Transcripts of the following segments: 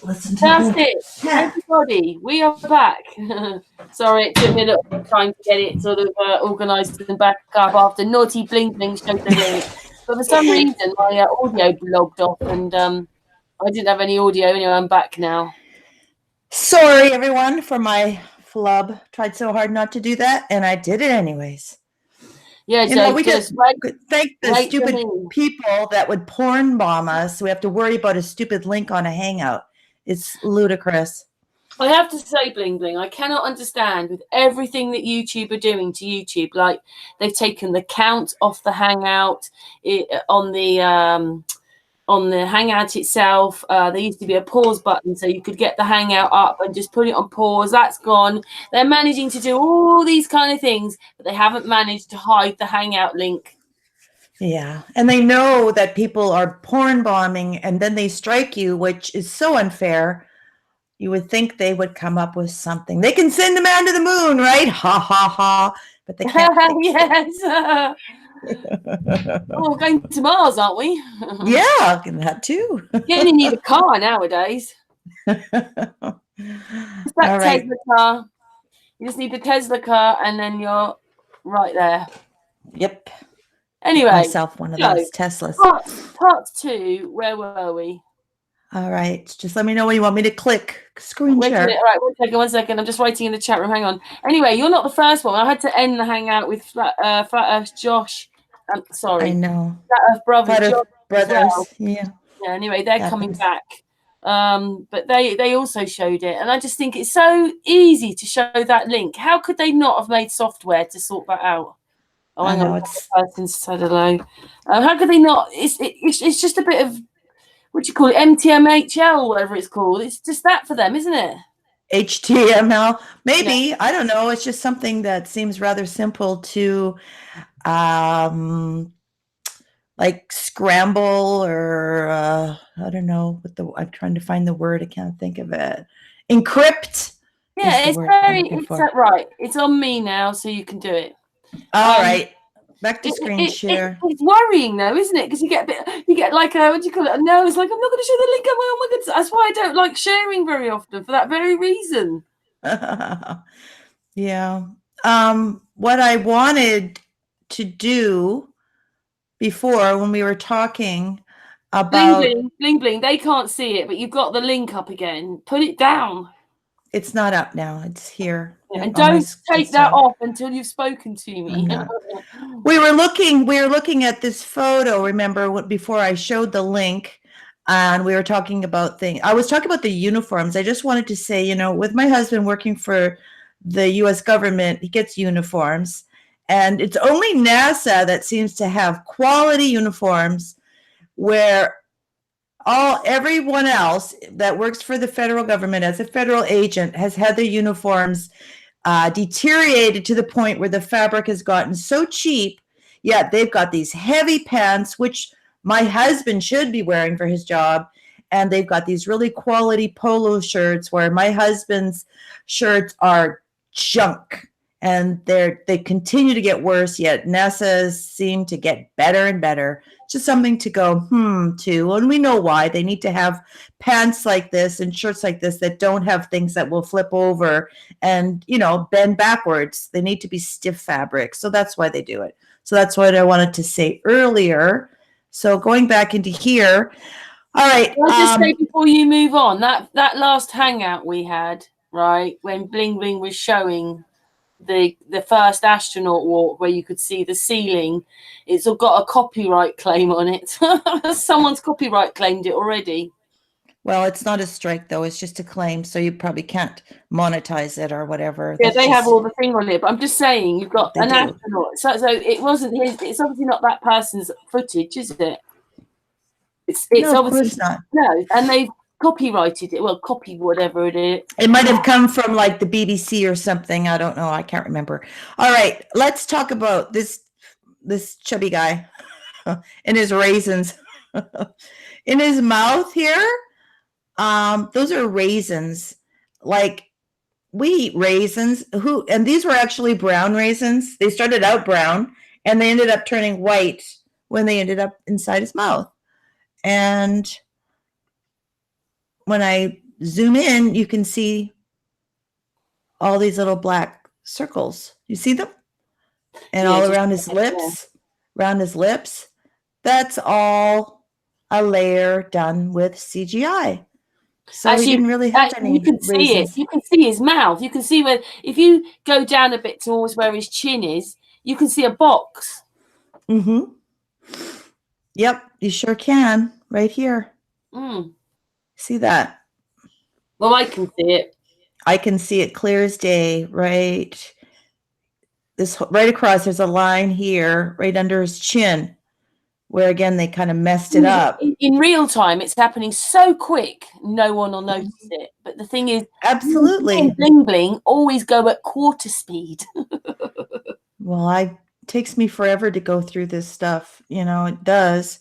Listen to That's me. it. Everybody, we are back. Sorry, it took me a little bit of time to get it sort of organised and back up after naughty Bling Bling showed the link. But for some reason, my audio logged off and I didn't have any audio. Anyway, I'm back now. Sorry, everyone, for my flub. Tried so hard not to do that, and I did it anyways. Yeah, You know, we just thank the stupid people that would porn bomb us. So we have to worry about a stupid link on a Hangout. It's ludicrous. I have to say, Bling Bling, I cannot understand with everything that YouTube are doing to YouTube. Like they've taken the count off the Hangout on the Hangout itself. There used to be a pause button so you could get the Hangout up and just put it on pause. That's gone. They're managing to do all these kind of things, but they haven't managed to hide the Hangout link. Yeah, and they know that people are porn bombing and then they strike you, which is so unfair. You would think they would come up with something. They can send a man to the moon, right? Ha, ha, ha. But they can't. Yes. Oh, we're going to Mars, aren't we? Yeah, that too. You only need a car nowadays. That Tesla car. You just need the Tesla car and then you're right there. Yep. Anyway. Get myself one of those Teslas. Part 2, where were we? All right. Just let me know when you want me to click screen share. All right, one second. I'm just writing in the chat room. Hang on. Anyway, you're not the first one. I had to end the Hangout with Flat Earth Josh. Sorry. I know. Flat Earth Brothers. Brothers. Yeah. Yeah, anyway, they're coming back. But they also showed it. And I just think it's so easy to show that link. How could they not have made software to sort that out? Oh, hang on. Person said hello. How could they not? It's just a bit of, what do you call it? MTMHL, whatever it's called. It's just that for them, isn't it? HTML. Maybe. Yeah. I don't know. It's just something that seems rather simple to like scramble or I don't know what I'm trying to find the word. I can't think of it. Encrypt. Yeah, it's right. It's on me now, so you can do it. All right. Back to screen share. It's worrying though, isn't it? Because you get like a, what do you call it? No, it's like, I'm not going to show the link. Oh my goodness. That's why I don't like sharing very often, for that very reason. Yeah. What I wanted to do before, when we were talking about Bling Bling, they can't see it, but you've got the link up again. Put it down. It's not up now. It's here. Yeah, and don't take that off until you've spoken to me. We were looking at this photo, remember, before I showed the link, and we were talking about things. I was talking about the uniforms. I just wanted to say, you know, with my husband working for the U.S. government, he gets uniforms, and it's only NASA that seems to have quality uniforms, where everyone else that works for the federal government as a federal agent has had their uniforms deteriorated to the point where the fabric has gotten so cheap, yet they've got these heavy pants, which my husband should be wearing for his job, and they've got these really quality polo shirts where my husband's shirts are junk, and they continue to get worse, yet NASA seem to get better and better. Just something to go to, and we know why. They need to have pants like this and shirts like this that don't have things that will flip over and, you know, bend backwards. They need to be stiff fabric, so that's why they do it. So that's what I wanted to say earlier. So going back into here, all right. Can I just say before you move on, that last Hangout we had, right, when Bling Bling was showing the first astronaut walk, where you could see the ceiling, it's got a copyright claim on it. Someone's copyright claimed it already. Well, it's not a strike though, it's just a claim, so you probably can't monetize it or whatever. Yeah, they have all the thing on it, but I'm just saying, you've got an astronaut, so it wasn't his. It's obviously not that person's footage, is it? It's no, obviously of course not. No, and they've copyrighted it. Well, copy whatever it is. It might have come from like the BBC or something. I don't know. I can't remember. All right, let's talk about this chubby guy and his raisins in his mouth here. Those are raisins. Like, we eat raisins. And these were actually brown raisins. They started out brown and they ended up turning white when they ended up inside his mouth. And when I zoom in, you can see all these little black circles. You see them? And Yeah, all just around his lips, around his lips. That's all a layer done with CGI. So he didn't really have actually, you any can see it. reasons. You can see his mouth. You can see where, if you go down a bit towards where his chin is, you can see a box. Mm-hmm. Yep, you sure can. Right here. Mm. See that? Well, I can see it. I can see it clear as day. Right, this right across. There's a line here, right under his chin, where again they kind of messed it up. In real time, it's happening so quick, no one will notice it. But the thing is, Absolutely. Bling Bling always go at quarter speed. Well, it takes me forever to go through this stuff. It does.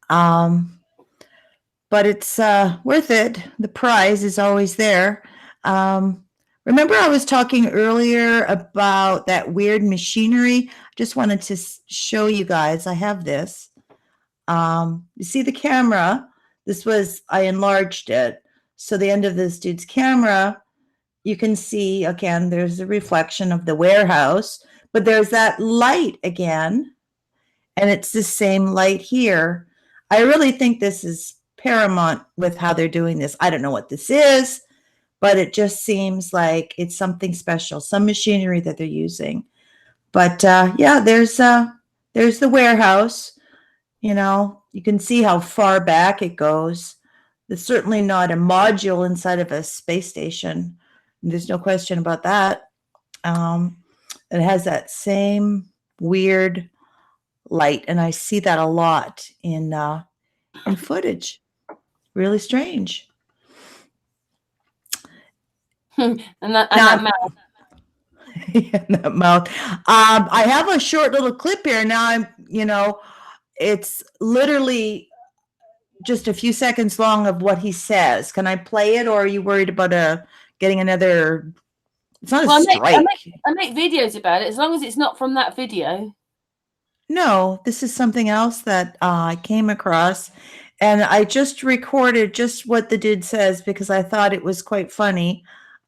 But it's worth it. The prize is always there. Remember, I was talking earlier about that weird machinery. I just wanted to show you guys. I have this. You see the camera? I enlarged it. So the end of this dude's camera, you can see, again, there's a reflection of the warehouse, but there's that light again. And it's the same light here. I really think this is paramount with how they're doing this. I don't know what this is, but it just seems like it's something special, some machinery that they're using. But yeah, there's the warehouse. You can see how far back it goes. It's certainly not a module inside of a space station. There's no question about that. It has that same weird light, and I see that a lot in footage. Really strange. and that mouth. Yeah, that mouth. I have a short little clip here. Now it's literally just a few seconds long of what he says. Can I play it, or are you worried about getting another? It's not a strike. I make videos about it as long as it's not from that video. No, this is something else that I came across, and I just recorded just what the dude says because I thought it was quite funny.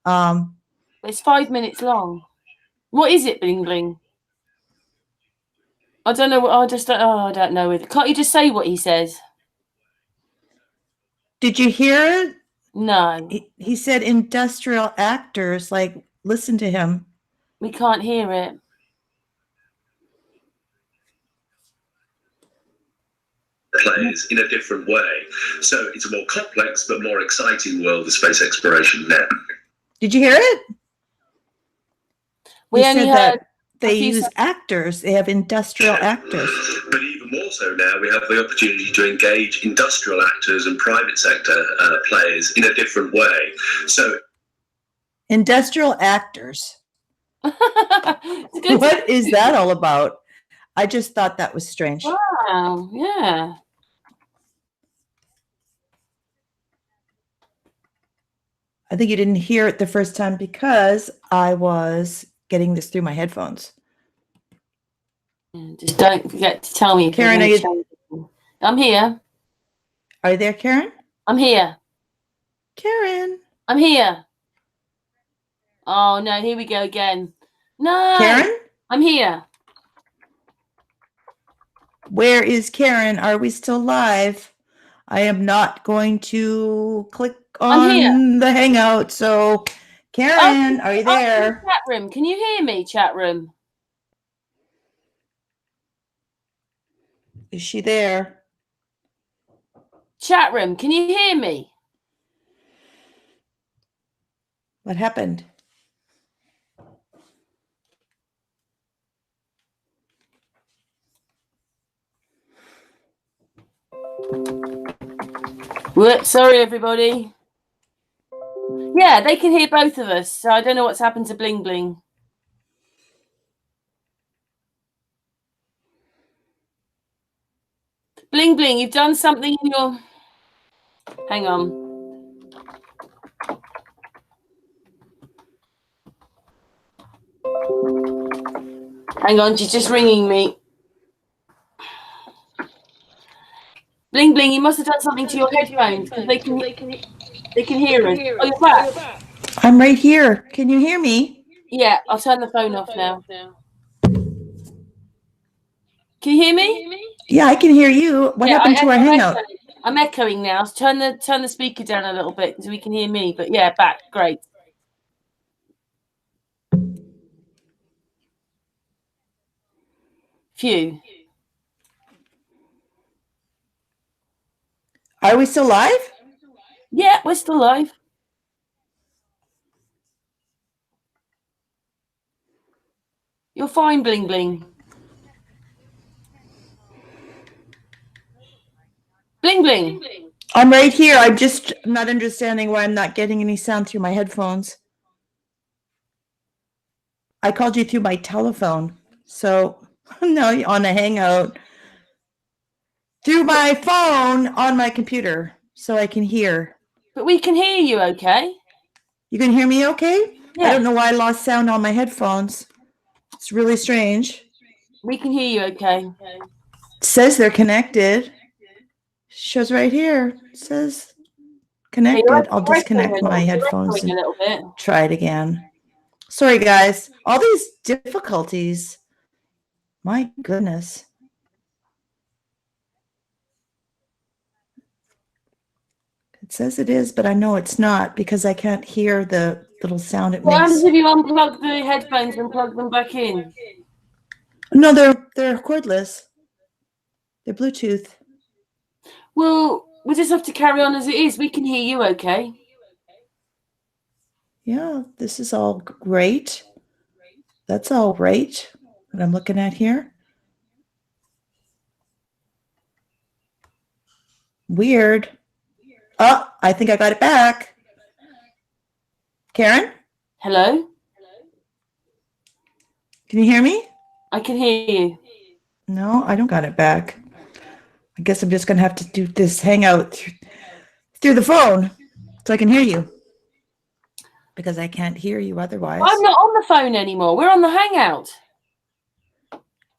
It's 5 minutes long. What is it, Bling Bling? I don't know. I don't know. Can't you just say what he says? Did you hear it? No. He said industrial actors. Like, listen to him. We can't hear it. Plays in a different way. So it's a more complex but more exciting world of space exploration now. Did you hear it? We only heard they use actors. They have industrial actors. But even more so now, we have the opportunity to engage industrial actors and private sector players in a different way. So industrial actors. What is that all about? I just thought that was strange. Wow, yeah. I think you didn't hear it the first time because I was getting this through my headphones. Just don't forget to tell me. Karen, I'm here. Are you there, Karen? I'm here. Karen. I'm here. Oh, no, here we go again. No. Karen? I'm here. Where is Karen? Are we still live? I am not going to click on the Hangout. So, Karen, are you there? Chat room. Can you hear me, chat room? Is she there? Chat room, can you hear me? What happened? Whoops, sorry, everybody. Yeah, they can hear both of us. So I don't know what's happened to Bling Bling. Bling Bling, you've done something in your... Hang on. Hang on, she's just ringing me. Bling Bling, you must have done something to your headphones because they can... They can hear us. Oh, you're back. I'm right here. Can you hear me? Yeah, I'll turn the phone off now. Can you hear me? Yeah, I can hear you. What happened to our hangout? I'm echoing now. So turn the speaker down a little bit so we can hear me. But yeah, back. Great. Phew. Are we still live? Yeah, we're still live. You're fine, Bling Bling. Bling Bling. I'm right here. I'm just not understanding why I'm not getting any sound through my headphones. I called you through my telephone. So no, on a hangout. Through my phone on my computer so I can hear. But we can hear you okay. You can hear me okay? Yeah. I don't know why I lost sound on my headphones. It's really strange. We can hear you okay. It says they're connected. Shows right here. It says connected. I'll disconnect my headphones and try it again. Sorry, guys. All these difficulties. My goodness. It says it is, but I know it's not because I can't hear the little sound it What happens makes. if you unplug the headphones and plug them back in? No, they're cordless. They're Bluetooth. Well, we just have to carry on as it is. We can hear you okay. Yeah, this is all great. That's all right. What I'm looking at here. Weird. Oh, I think I got it back. Karen? Hello? Can you hear me? I can hear you. No, I don't got it back. I guess I'm just going to have to do this hangout through the phone so I can hear you. Because I can't hear you otherwise. I'm not on the phone anymore. We're on the hangout.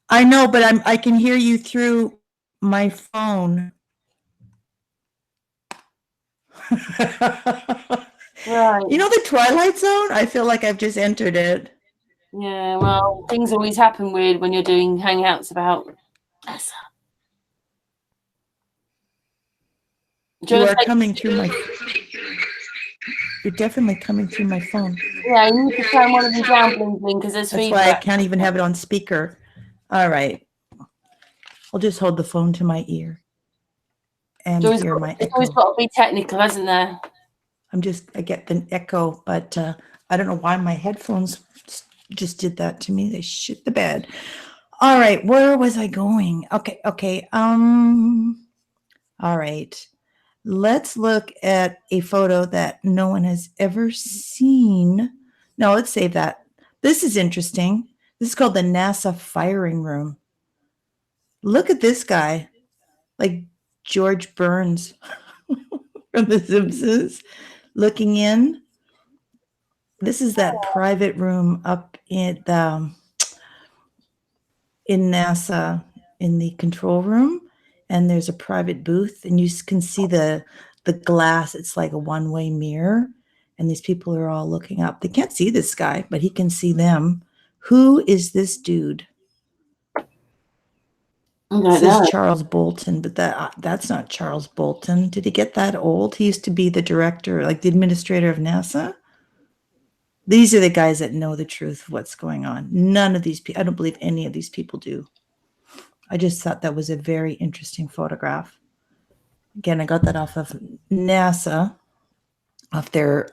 I know, but I can hear you through my phone. Right. You know the Twilight Zone? I feel like I've just entered it. Yeah, well, things always happen weird when you're doing hangouts about NASA. You are coming through my... You're definitely coming through my phone. Yeah, you need to turn one of them down, Bling Bling, because there's feedback. That's why I can't even have it on speaker. All right. I'll just hold the phone to my ear and hear my echo. It's always got to be technical, hasn't there? I get the echo, but I don't know why my headphones just did that to me. They shit the bed. All right, where was I going? Okay. All right. Let's look at a photo that no one has ever seen. No, let's save that. This is interesting. This is called the NASA firing room. Look at this guy, like George Burns from The Simpsons, looking in. This is that private room up in NASA in the control room, and there's a private booth, and you can see the glass. It's like a one-way mirror, and these people are all looking up. They can't see this guy, but he can see them. Who is this dude? This is Charles Bolton, but that's not Charles Bolton. Did he get that old? He used to be the director, like the administrator of NASA. These are the guys that know the truth of what's going on. None of these people, I don't believe any of these people do. I just thought that was a very interesting photograph. Again, I got that off of NASA, off their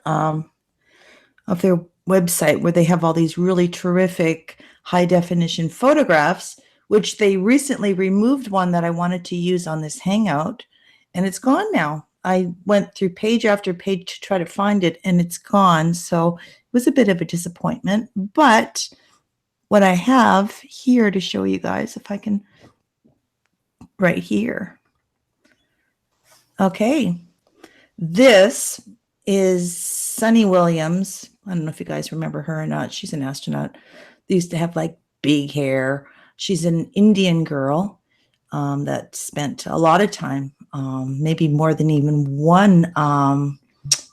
website, where they have all these really terrific high definition photographs, which they recently removed one that I wanted to use on this hangout, and it's gone now. I went through page after page to try to find it, and it's gone. So it was a bit of a disappointment. But what I have here to show you guys, if I can, right here. Okay. This is Sunny Williams. I don't know if you guys remember her or not. She's an astronaut. They used to have like big hair. She's an Indian girl that spent a lot of time, maybe more than even one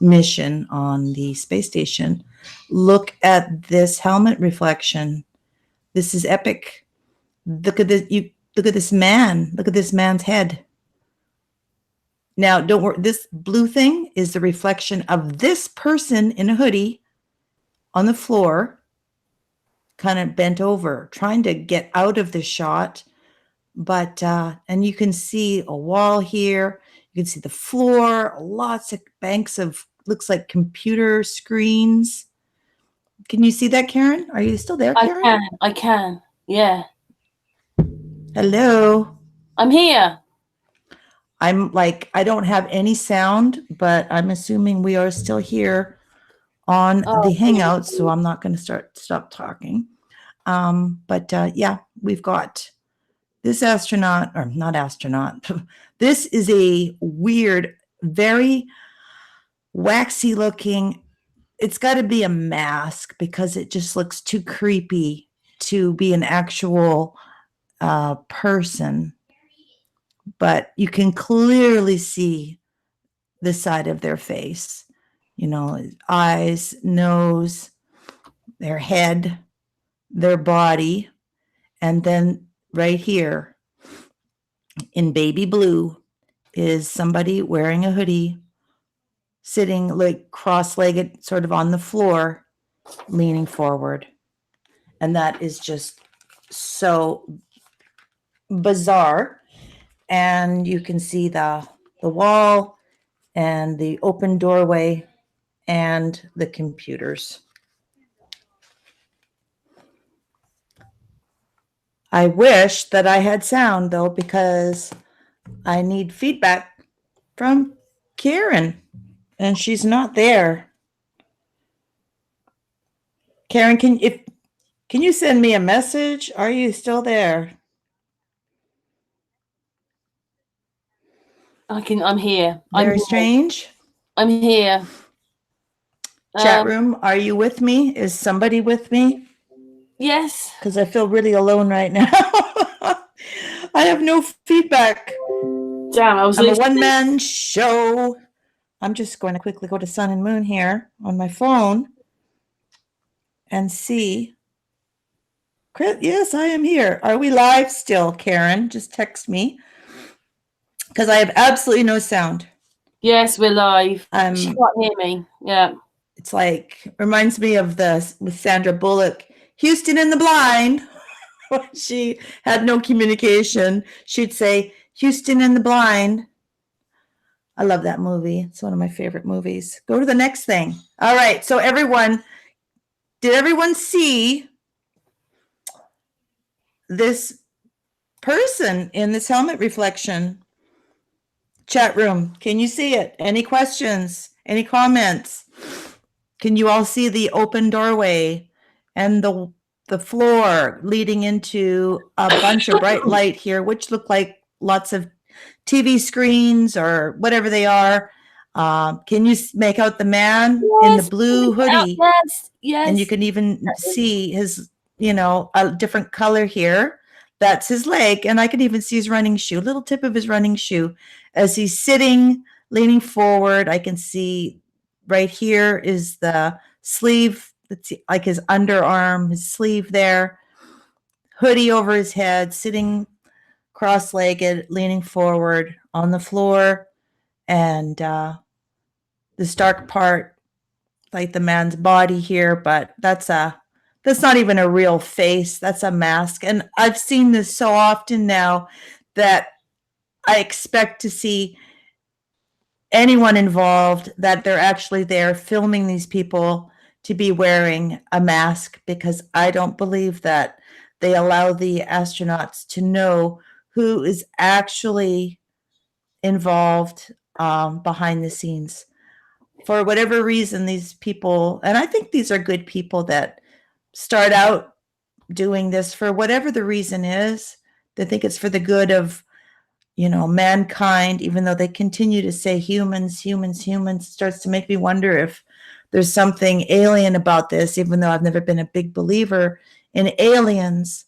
mission on the space station. Look at this helmet reflection. This is epic. Look at this. Look at this man. Look at this man's head. Now, don't worry. This blue thing is the reflection of this person in a hoodie on the floor, kind of bent over, trying to get out of the shot. But, and you can see a wall here. You can see the floor, lots of banks of, looks like computer screens. Can you see that, Karen? Are you still there, Karen? I can. Yeah. Hello. I'm here. I'm like, I don't have any sound, but I'm assuming we are still here on the Hangout, so I'm not going to stop talking. But yeah, we've got this astronaut, or not astronaut. This is a weird, very waxy looking, it's got to be a mask because it just looks too creepy to be an actual person. But you can clearly see the side of their face, you know, eyes, nose, their head, their body. And then right here in baby blue is somebody wearing a hoodie, sitting like cross-legged, sort of on the floor, leaning forward. And that is just so bizarre. And you can see the wall and the open doorway and the computers. I wish that I had sound, though, because I need feedback from Karen, and she's not there. Karen, can you send me a message? Are you still there? I'm here. Very strange. I'm here. Chat room, are you with me? Is somebody with me? Yes. Because I feel really alone right now. I have no feedback. Damn, I'm a one-man show. I'm just going to quickly go to Sun and Moon here on my phone and see. Yes, I am here. Are we live still, Karen? Just text me. Because I have absolutely no sound. Yes, we're live. She can't hear me. Yeah. It's like, reminds me of with Sandra Bullock, Houston in the Blind. She had no communication. She'd say, Houston in the Blind. I love that movie. It's one of my favorite movies. Go to the next thing. All right. So did everyone see this person in this helmet reflection? Chat room, can you see it? Any questions? Any comments? Can you all see the open doorway and the floor leading into a bunch of bright light here, which look like lots of TV screens or whatever they are? Can you make out the man in the blue hoodie? Yes. And you can even see his, a different color here. That's his leg. And I can even see his running shoe, little tip of his running shoe. As he's sitting, leaning forward, I can see right here is the sleeve. That's like his underarm, his sleeve there. Hoodie over his head, sitting cross-legged, leaning forward on the floor. And this dark part, like the man's body here, but that's not even a real face. That's a mask. And I've seen this so often now that I expect to see anyone involved that they're actually there filming these people to be wearing a mask, because I don't believe that they allow the astronauts to know who is actually involved behind the scenes. For whatever reason, these people, and I think these are good people that start out doing this for whatever the reason is. They think it's for the good of, mankind, even though they continue to say humans, starts to make me wonder if there's something alien about this, even though I've never been a big believer in aliens.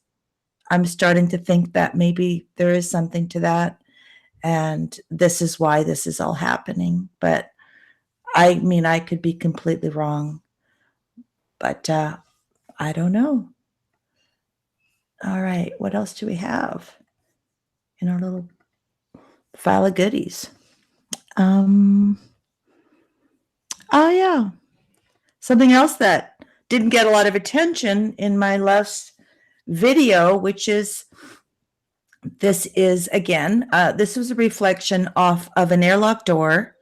I'm starting to think that maybe there is something to that. And this is why this is all happening. But I mean, I could be completely wrong, but I don't know. All right, what else do we have in our little file of goodies? Oh yeah, something else that didn't get a lot of attention in my last video, which is this is again, this was a reflection off of an airlock door,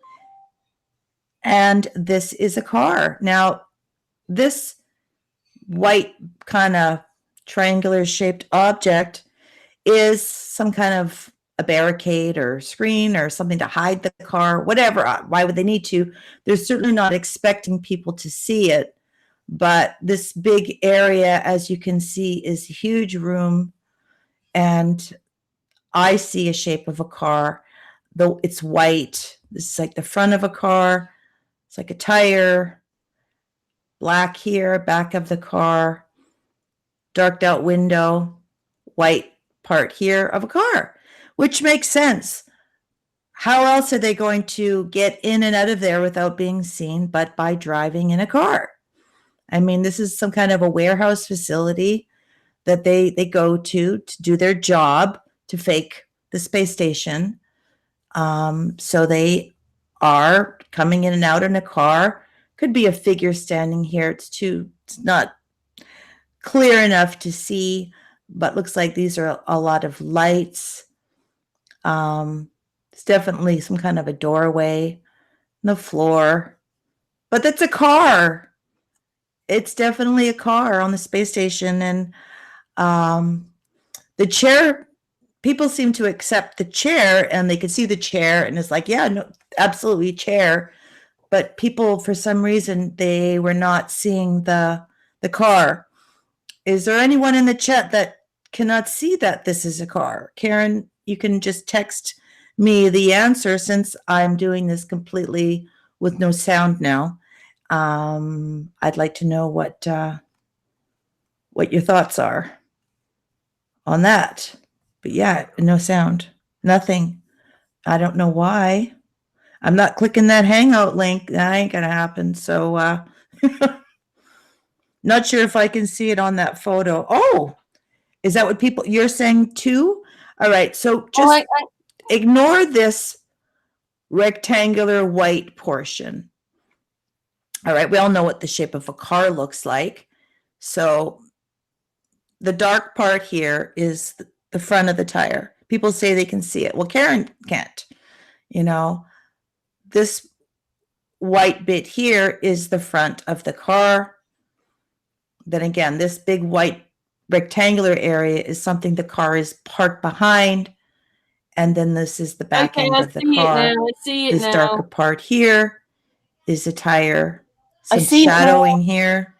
and this is a car. Now, this white kind of triangular shaped object is some kind of a barricade or screen or something to hide the car, whatever. Why would they need to? They're certainly not expecting people to see it. But this big area, as you can see, is a huge room. And I see a shape of a car, though it's white. This is like the front of a car. It's like a tire. Black here, back of the car. Darked out window. White part here of a car, which makes sense. How else are they going to get in and out of there without being seen but by driving in a car? I mean, this is some kind of a warehouse facility that they go to do their job, to fake the space station. So they are coming in and out in a car. Could be a figure standing here. It's not clear enough to see, but looks like these are a lot of lights. It's definitely some kind of a doorway, the floor, but that's a car. It's definitely a car on the space station. And the chair, people seem to accept the chair, and they can see the chair, and it's like, yeah, no, absolutely chair. But people, for some reason, they were not seeing the car. Is there anyone in the chat that cannot see that this is a car? Karen, you can just text me the answer, since I'm doing this completely with no sound now. I'd like to know what your thoughts are on that. But yeah, no sound, nothing. I don't know why. I'm not clicking that Hangout link. That ain't gonna happen. So not sure if I can see it on that photo. Oh, is that what you're saying too? All right, so just ignore this rectangular white portion. All right, we all know what the shape of a car looks like. So the dark part here is the front of the tire. People say they can see it. Well, Karen can't. You know, this white bit here is the front of the car. Then again, this big white rectangular area is something the car is parked behind. And then this is the back end of the car. I see it this now. Darker part here is a tire. Some shadowing here.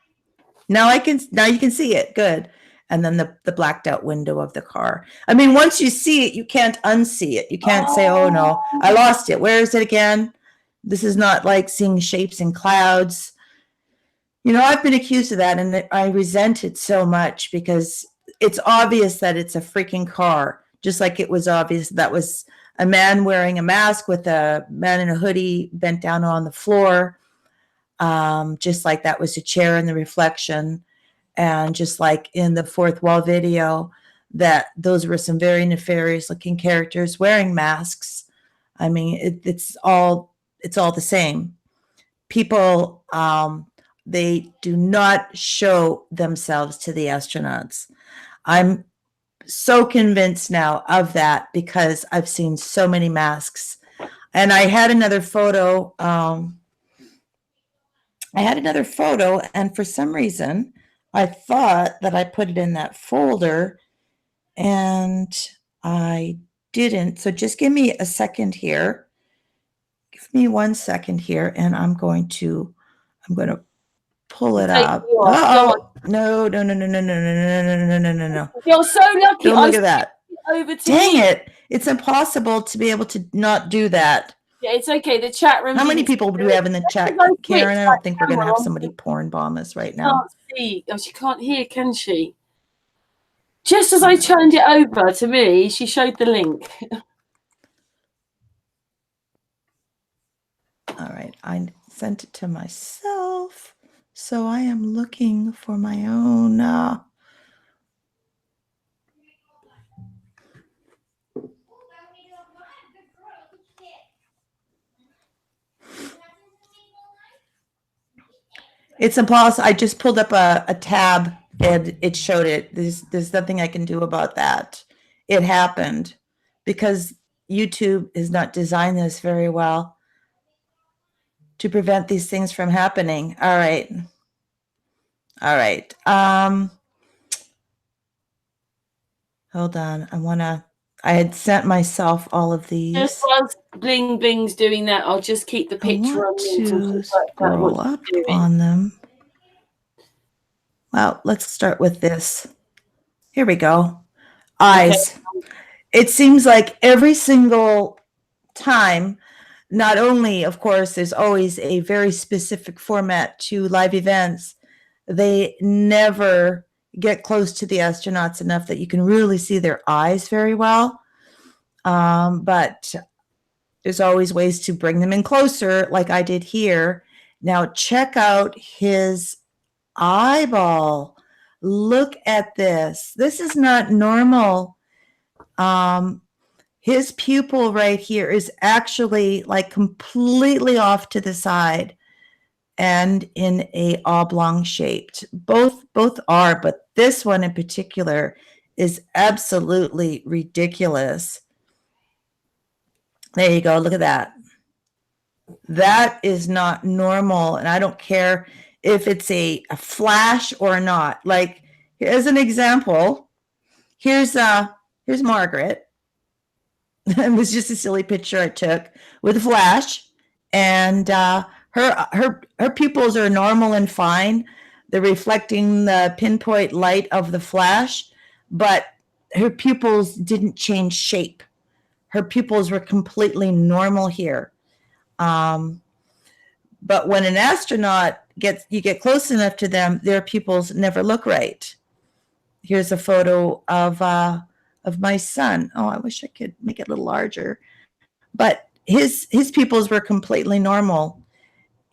Now you can see it. Good. And then the blacked out window of the car. I mean, once you see it, you can't unsee it. You can't say, oh no, I lost it. Where is it again? This is not like seeing shapes in clouds. You know, I've been accused of that, and I resent it so much, because it's obvious that it's a freaking car. Just like it was obvious that was a man wearing a mask with a man in a hoodie bent down on the floor. Just like that was a chair in the reflection. And just like in the fourth wall video, that those were some very nefarious looking characters wearing masks. I mean, it's all the same. People, they do not show themselves to the astronauts. I'm so convinced now of that, because I've seen so many masks. And I had another photo. And for some reason, I thought that I put it in that folder, and I didn't. So just give me a second here. Give me 1 second here, and I'm going to pull it up. Uh-oh. No. You're so lucky. Don't look at that. Over to Dang me. it. It's impossible to be able to not do that. Yeah, it's okay. The chat room. How many people do we have in the chat, Karen? I don't think we're going to have somebody porn bomb us right now. Can't see. Oh, she can't hear, can she? Just as I turned it over to me, she showed the link. All right. sent it to myself. So I am looking for my own. It's impossible. I just pulled up a tab and it showed it. There's nothing I can do about that. It happened because YouTube is not designed this very well to prevent these things from happening. All right. All right. Hold on. I had sent myself all of these. Just whilst Bling Bling's doing that, I'll just keep the I picture want on to scroll up on them. Well, let's start with this. Here we go. Eyes. Okay. It seems like every single time, not only, of course, there's always a very specific format to live events, they never get close to the astronauts enough that you can really see their eyes very well. But there's always ways to bring them in closer, like I did here. Now check out his eyeball. Look at this. This is not normal. His pupil right here is actually like completely off to the side and in a oblong shaped. Both are, but this one in particular is absolutely ridiculous. There you go. Look at that. That is not normal. And I don't care if it's a flash or not. Like, here's an example. Here's Margaret. It was just a silly picture I took with a flash. And her pupils are normal and fine. They're reflecting the pinpoint light of the flash, but her pupils didn't change shape. Her pupils were completely normal here. But when an astronaut you get close enough to them, their pupils never look right. Here's a photo of my son. Oh, I wish I could make it a little larger. But his pupils were completely normal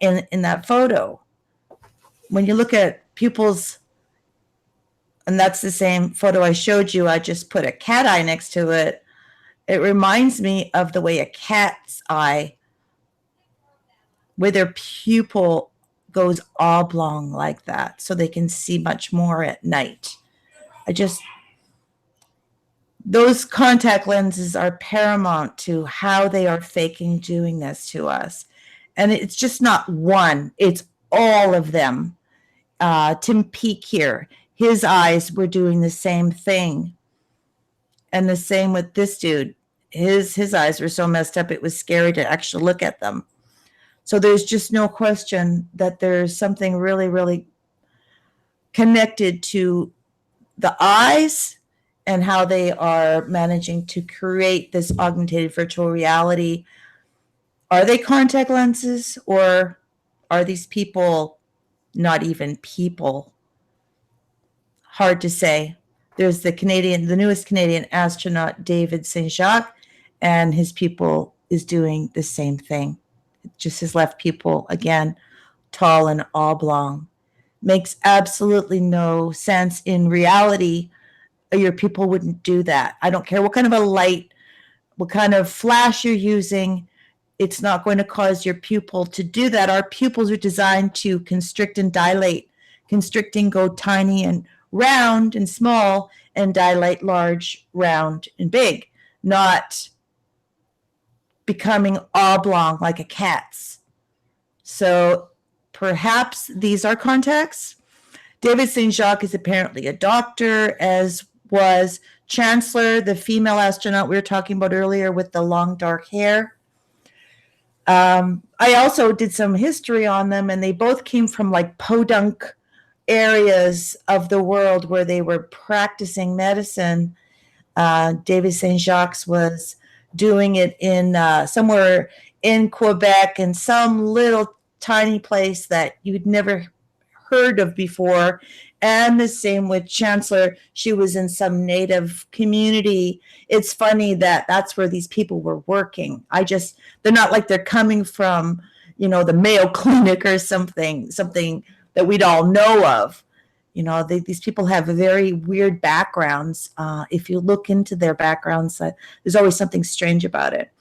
in that photo. When you look at pupils, and that's the same photo I showed you, I just put a cat eye next to it. It reminds me of the way a cat's eye, where their pupil goes oblong like that, so they can see much more at night. Those contact lenses are paramount to how they are faking doing this to us. And it's just not one, it's all of them. Tim Peake here, his eyes were doing the same thing. And the same with this dude. His eyes were so messed up, it was scary to actually look at them. So there's just no question that there's something really, really connected to the eyes and how they are managing to create this augmented virtual reality. Are they contact lenses, or are these people not even people? Hard to say. There's the newest Canadian astronaut, David Saint-Jacques, and his pupil is doing the same thing. Just his left pupil, again, tall and oblong. Makes absolutely no sense. In reality, your pupil wouldn't do that. I don't care what kind of a light, what kind of flash you're using, it's not going to cause your pupil to do that. Our pupils are designed to constrict and dilate. Constricting, go tiny and round and small, and dilate large, round, and big, not becoming oblong like a cat's. So perhaps these are contacts. David Saint-Jacques is apparently a doctor, as was Chancellor, the female astronaut we were talking about earlier with the long dark hair. I also did some history on them, and they both came from like podunk areas of the world where they were practicing medicine. David Saint-Jacques was doing it in somewhere in Quebec, in some little tiny place that you'd never heard of before. And the same with Chancellor. She was in some native community. It's funny that that's where these people were working. They're not like they're coming from, the Mayo Clinic or something that we'd all know of. These people have very weird backgrounds. If you look into their backgrounds, there's always something strange about it.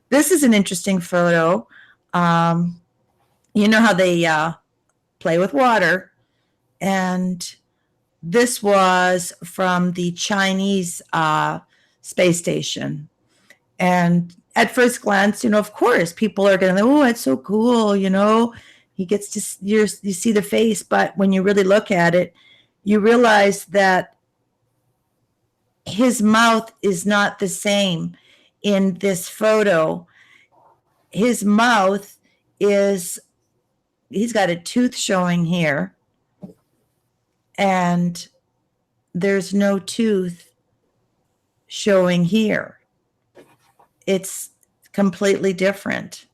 This is an interesting photo. You know how they play with water, and this was from the Chinese space station. And at first glance, of course, people are going to, oh, it's so cool, he gets to, you see the face. But when you really look at it, you realize that his mouth is not the same in this photo. His mouth he's got a tooth showing here, and there's no tooth showing here. It's completely different.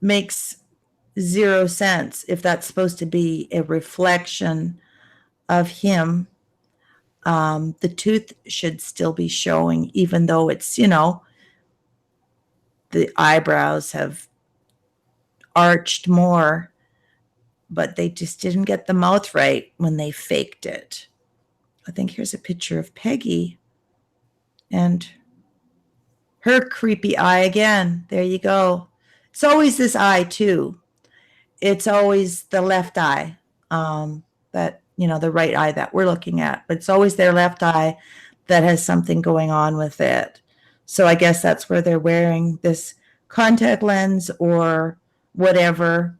Makes zero sense if that's supposed to be a reflection of him. The tooth should still be showing, even though it's, the eyebrows have arched more, but they just didn't get the mouth right when they faked it. I think here's a picture of Peggy and her creepy eye again. There you go. It's always this eye too. It's always the left eye, that, the right eye that we're looking at, but it's always their left eye that has something going on with it. So I guess that's where they're wearing this contact lens or whatever.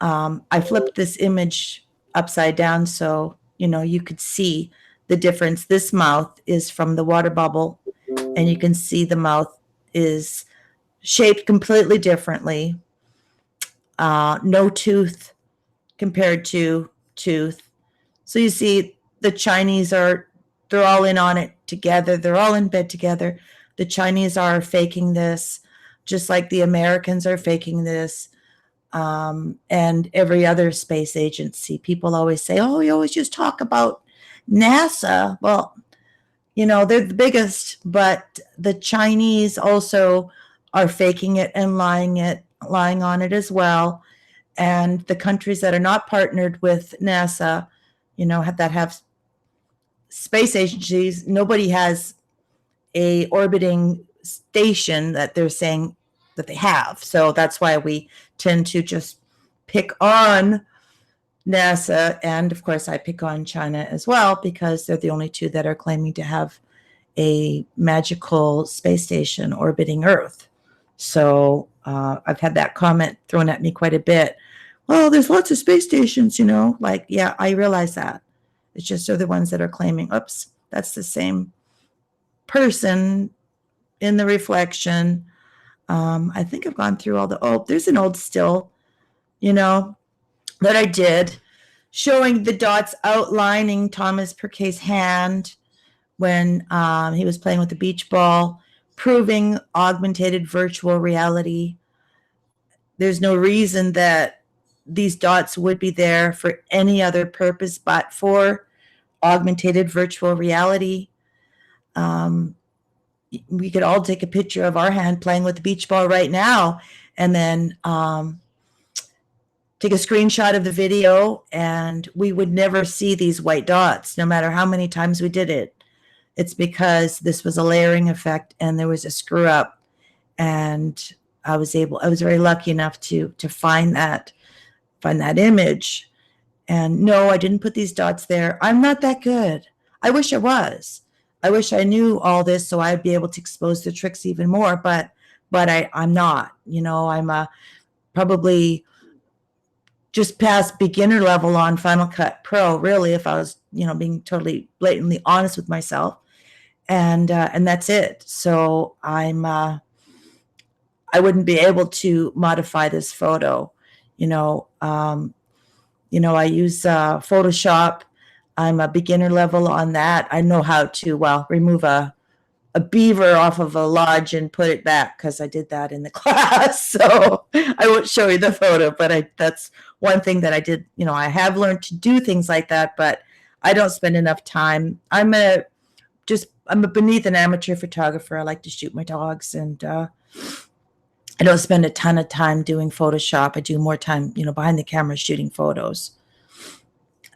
I flipped this image upside down so, you could see the difference. This mouth is from the water bubble, and you can see the mouth is shaped completely differently. No tooth compared to tooth. So you see the Chinese they're all in on it together. They're all in bed together. The Chinese are faking this, just like the Americans are faking this. And every other space agency. People always say, oh, you always just talk about NASA. Well, they're the biggest, but the Chinese also are faking it and lying on it as well. And the countries that are not partnered with NASA, that have space agencies, nobody has a orbiting station that they're saying that they have. So that's why we tend to just pick on NASA. And of course, I pick on China as well, because they're the only two that are claiming to have a magical space station orbiting Earth. So I've had that comment thrown at me quite a bit. Well, there's lots of space stations, yeah, I realize that. It's just they're the ones that are claiming, oops, that's the same person in the reflection. I think I've gone through there's an old still, that I did showing the dots outlining Thomas Perquet's hand when he was playing with the beach ball, proving augmented virtual reality. There's no reason that these dots would be there for any other purpose but for augmented virtual reality. We could all take a picture of our hand playing with the beach ball right now, and then take a screenshot of the video, and we would never see these white dots, no matter how many times we did it. It's because this was a layering effect, and there was a screw up, and I was very lucky enough to find that image. And no, I didn't put these dots there. I'm not that good. I wish I was. I wish I knew all this so I'd be able to expose the tricks even more, but I'm not. I'm probably just past beginner level on Final Cut Pro, really, if I was, being totally blatantly honest with myself. And that's it. So I wouldn't be able to modify this photo. I use Photoshop. I'm a beginner level on that. I know how to, remove a beaver off of a lodge and put it back, because I did that in the class. So I won't show you the photo, but that's one thing that I did. I have learned to do things like that, but I don't spend enough time. I'm a beneath an amateur photographer. I like to shoot my dogs, and I don't spend a ton of time doing Photoshop. I do more time, behind the camera shooting photos.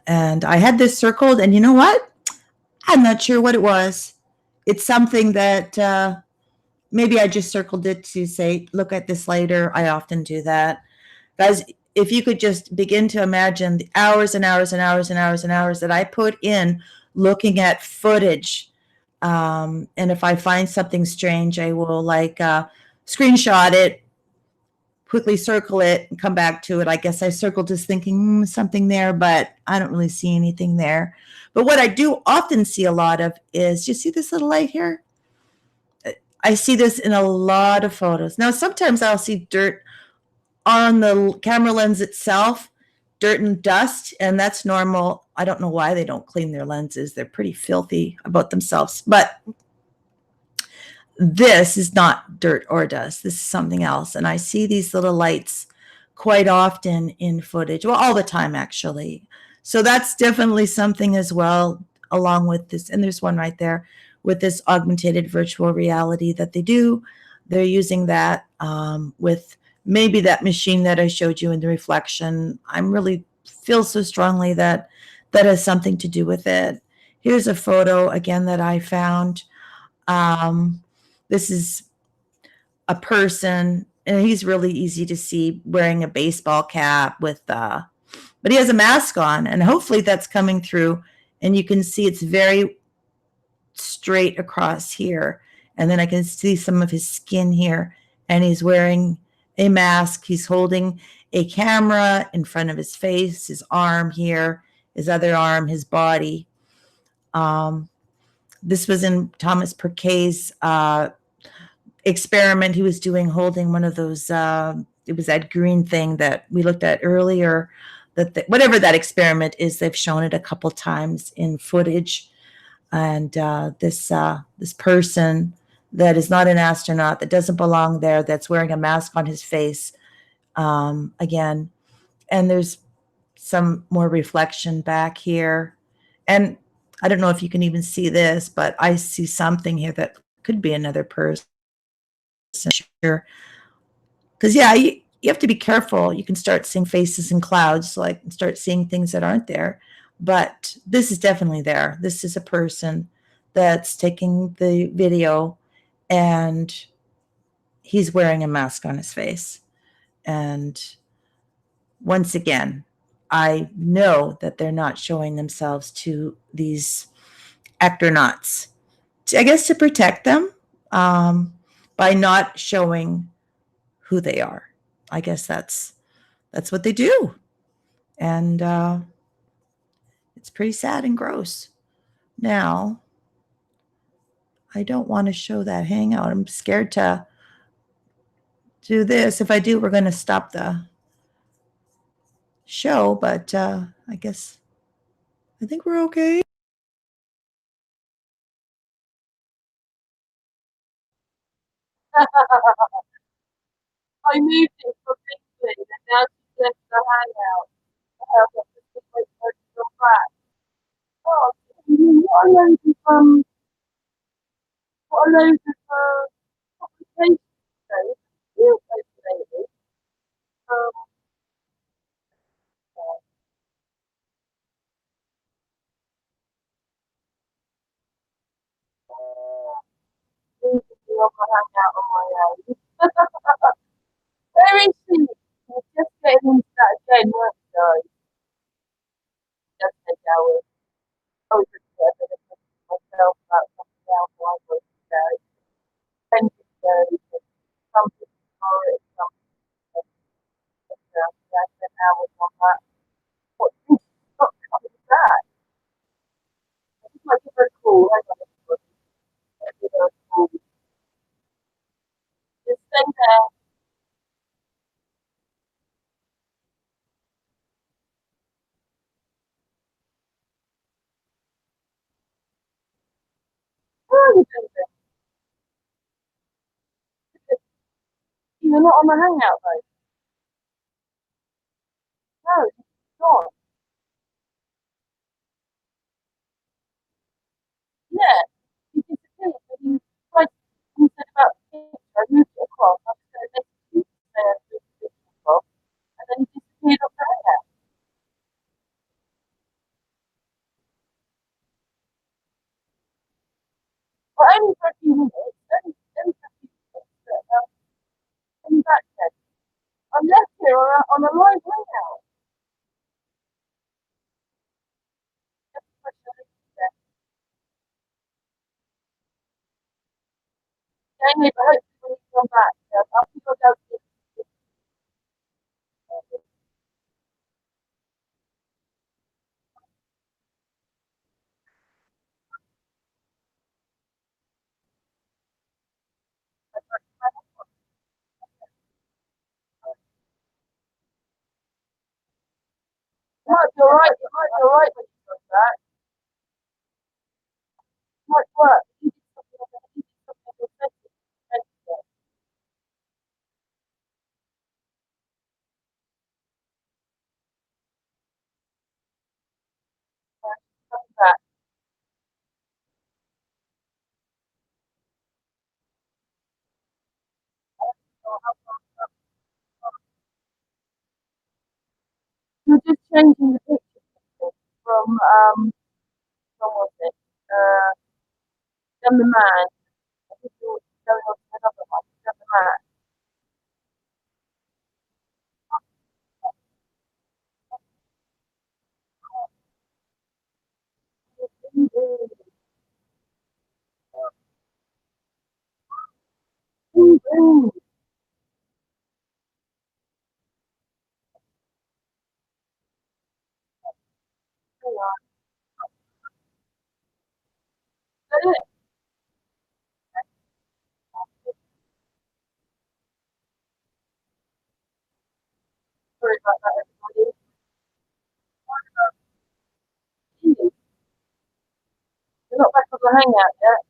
And I had this circled, and you know what? I'm not sure what it was. It's something that maybe I just circled it to say, look at this later. I often do that. Guys, if you could just begin to imagine the hours and hours and hours and hours and hours that I put in looking at footage. And if I find something strange, I will screenshot it, quickly circle it, and come back to it. I guess I circled just thinking something there, but I don't really see anything there. But what I do often see a lot of is, you see this little light here? I see this in a lot of photos. Now, sometimes I'll see dirt on the camera lens itself, dirt and dust, and that's normal. I don't know why they don't clean their lenses. They're pretty filthy about themselves. But this is not dirt or dust. This is something else. And I see these little lights quite often in footage. Well, all the time, actually. So that's definitely something as well, along with this. And there's one right there with this augmented virtual reality that they do. They're using that with maybe that machine that I showed you in the reflection. I'm really feel so strongly that that has something to do with it. Here's a photo again that I found. This is a person, and he's really easy to see wearing a baseball cap with, but he has a mask on, and hopefully that's coming through, and you can see it's very straight across here, and then I can see some of his skin here, and he's wearing a mask. He's holding a camera in front of his face, his arm here, his other arm, his body. This was in Thomas Perquet's experiment he was doing, holding one of those, it was that green thing that we looked at earlier, whatever that experiment is, they've shown it a couple times in footage. And this person that is not an astronaut, that doesn't belong there, that's wearing a mask on his face, again. And there's some more reflection back here. And I don't know if you can even see this, but I see something here that could be another person. Sure. Because, yeah, you have to be careful. You can start seeing faces in clouds, like start seeing things that aren't there. But this is definitely there. This is a person that's taking the video, and he's wearing a mask on his face. And once again, I know that they're not showing themselves to these astronauts, I guess to protect them, by not showing who they are. I guess that's what they do. And it's pretty sad and gross. Now, I don't want to show that hangout. I'm scared to do this. If I do, we're going to stop the show, but I guess I think we're okay. I moved it from Bling Bling, and now she's left the hangout. I've just wait for her to come back. Oh, what a load of complications though. Real fascinating. Um, Leaving me on my hangout on my own. Where is she? We're just getting into that again, weren't we, guys? Just take hours. I was just getting a bit of myself about something else I was today. Thank you, guys. Some people are it, some people I spent hours on that. What coming back? I just might give her a call. Hang on, everybody. I'll give her a call. Just stay there. Where are you doing? You're not on the hangout though. No, it's not. Yeah, you disappeared when you tried. You said about the kids. I moved it across. I was going to make a across, and then he disappeared off the hangout. Well, only for a few minutes. Only for a few minutes. But, coming back then. I'm left here on a live hangout. Anyway, but hopefully when you come back, I'll think I'll go to it might be alright. It might be alright when you come back. It might work. You did something authentic. Come back. You're just changing the picture from what was it? Then the man. I think you're going on to another one. Then the man. Ooh. Sorry about that, everybody. You're not back on the hangout yet.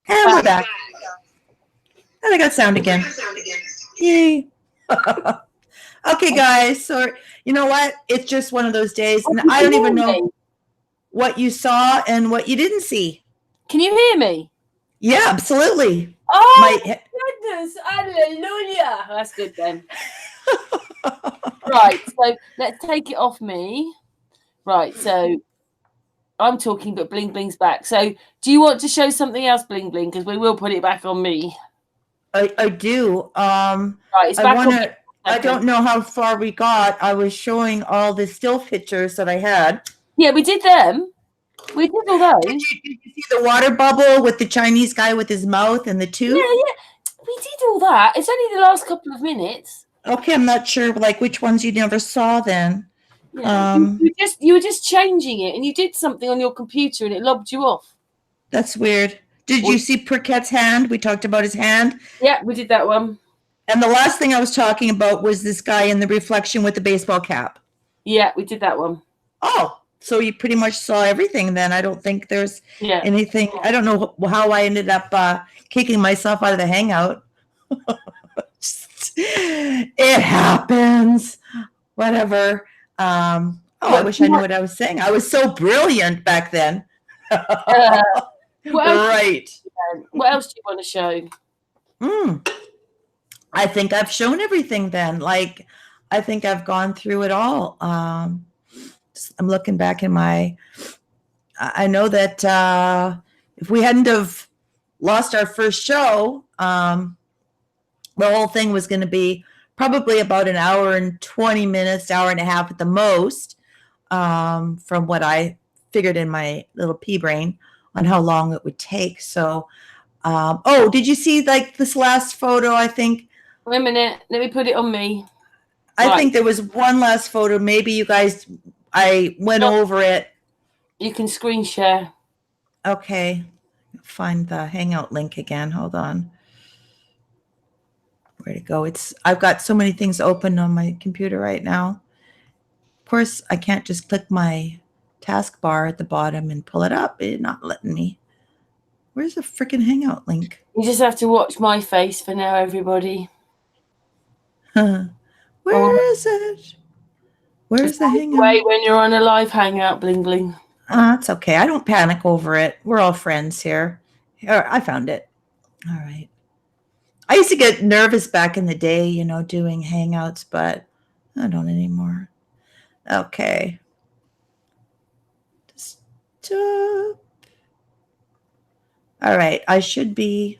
And we're back. And I got sound again. Yay. Okay, guys. So, you know what? It's just one of those days. And I don't even know what you saw and what you didn't see. Can you hear me? Yeah, absolutely. Oh, my goodness. Hallelujah. That's good then. Right. So let's take it off me. Right. So I'm talking, but Bling Bling's back. So do you want to show something else, Bling Bling? Because we will put it back on me. I do. Right, it's back on me. I don't know how far we got. I was showing all the still pictures that I had. Yeah, we did them. We did all those. Did you see the water bubble with the Chinese guy with his mouth and the tube? Yeah. We did all that. It's only the last couple of minutes. Okay, I'm not sure like which ones you never saw then. Yeah. You were just changing it, and you did something on your computer, and it lobbed you off. That's weird. Did you see Perquette's hand? We talked about his hand. Yeah, we did that one. And the last thing I was talking about was this guy in the reflection with the baseball cap. Yeah, we did that one. Oh, so you pretty much saw everything then. I don't think there's anything. I don't know how I ended up kicking myself out of the hangout. It happens. Whatever. I wish I knew what I was saying. I was so brilliant back then. Right. What else do you want to show? I think I've shown everything then. Like, I think I've gone through it all. I'm looking back in I know that if we hadn't have lost our first show, the whole thing was going to be probably about an hour and 20 minutes, hour and a half at the most, from what I figured in my little pea brain on how long it would take. So, did you see like this last photo? I think. Wait a minute. Let me put it on me. I think there was one last photo. Maybe you guys, I went over it. You can screen share. Okay. Find the Hangout link again. Hold on. Where'd it go? I've got so many things open on my computer right now. Of course, I can't just click my taskbar at the bottom and pull it up. It's not letting me. Where's the freaking Hangout link? You just have to watch my face for now, everybody. Where is it? Where's the hangout? Wait, when you're on a live hangout, Bling Bling. It's okay. I don't panic over it. We're all friends here. Here, I found it. All right. I used to get nervous back in the day, you know, doing hangouts, but I don't anymore. Okay. Stop. All right. I should be.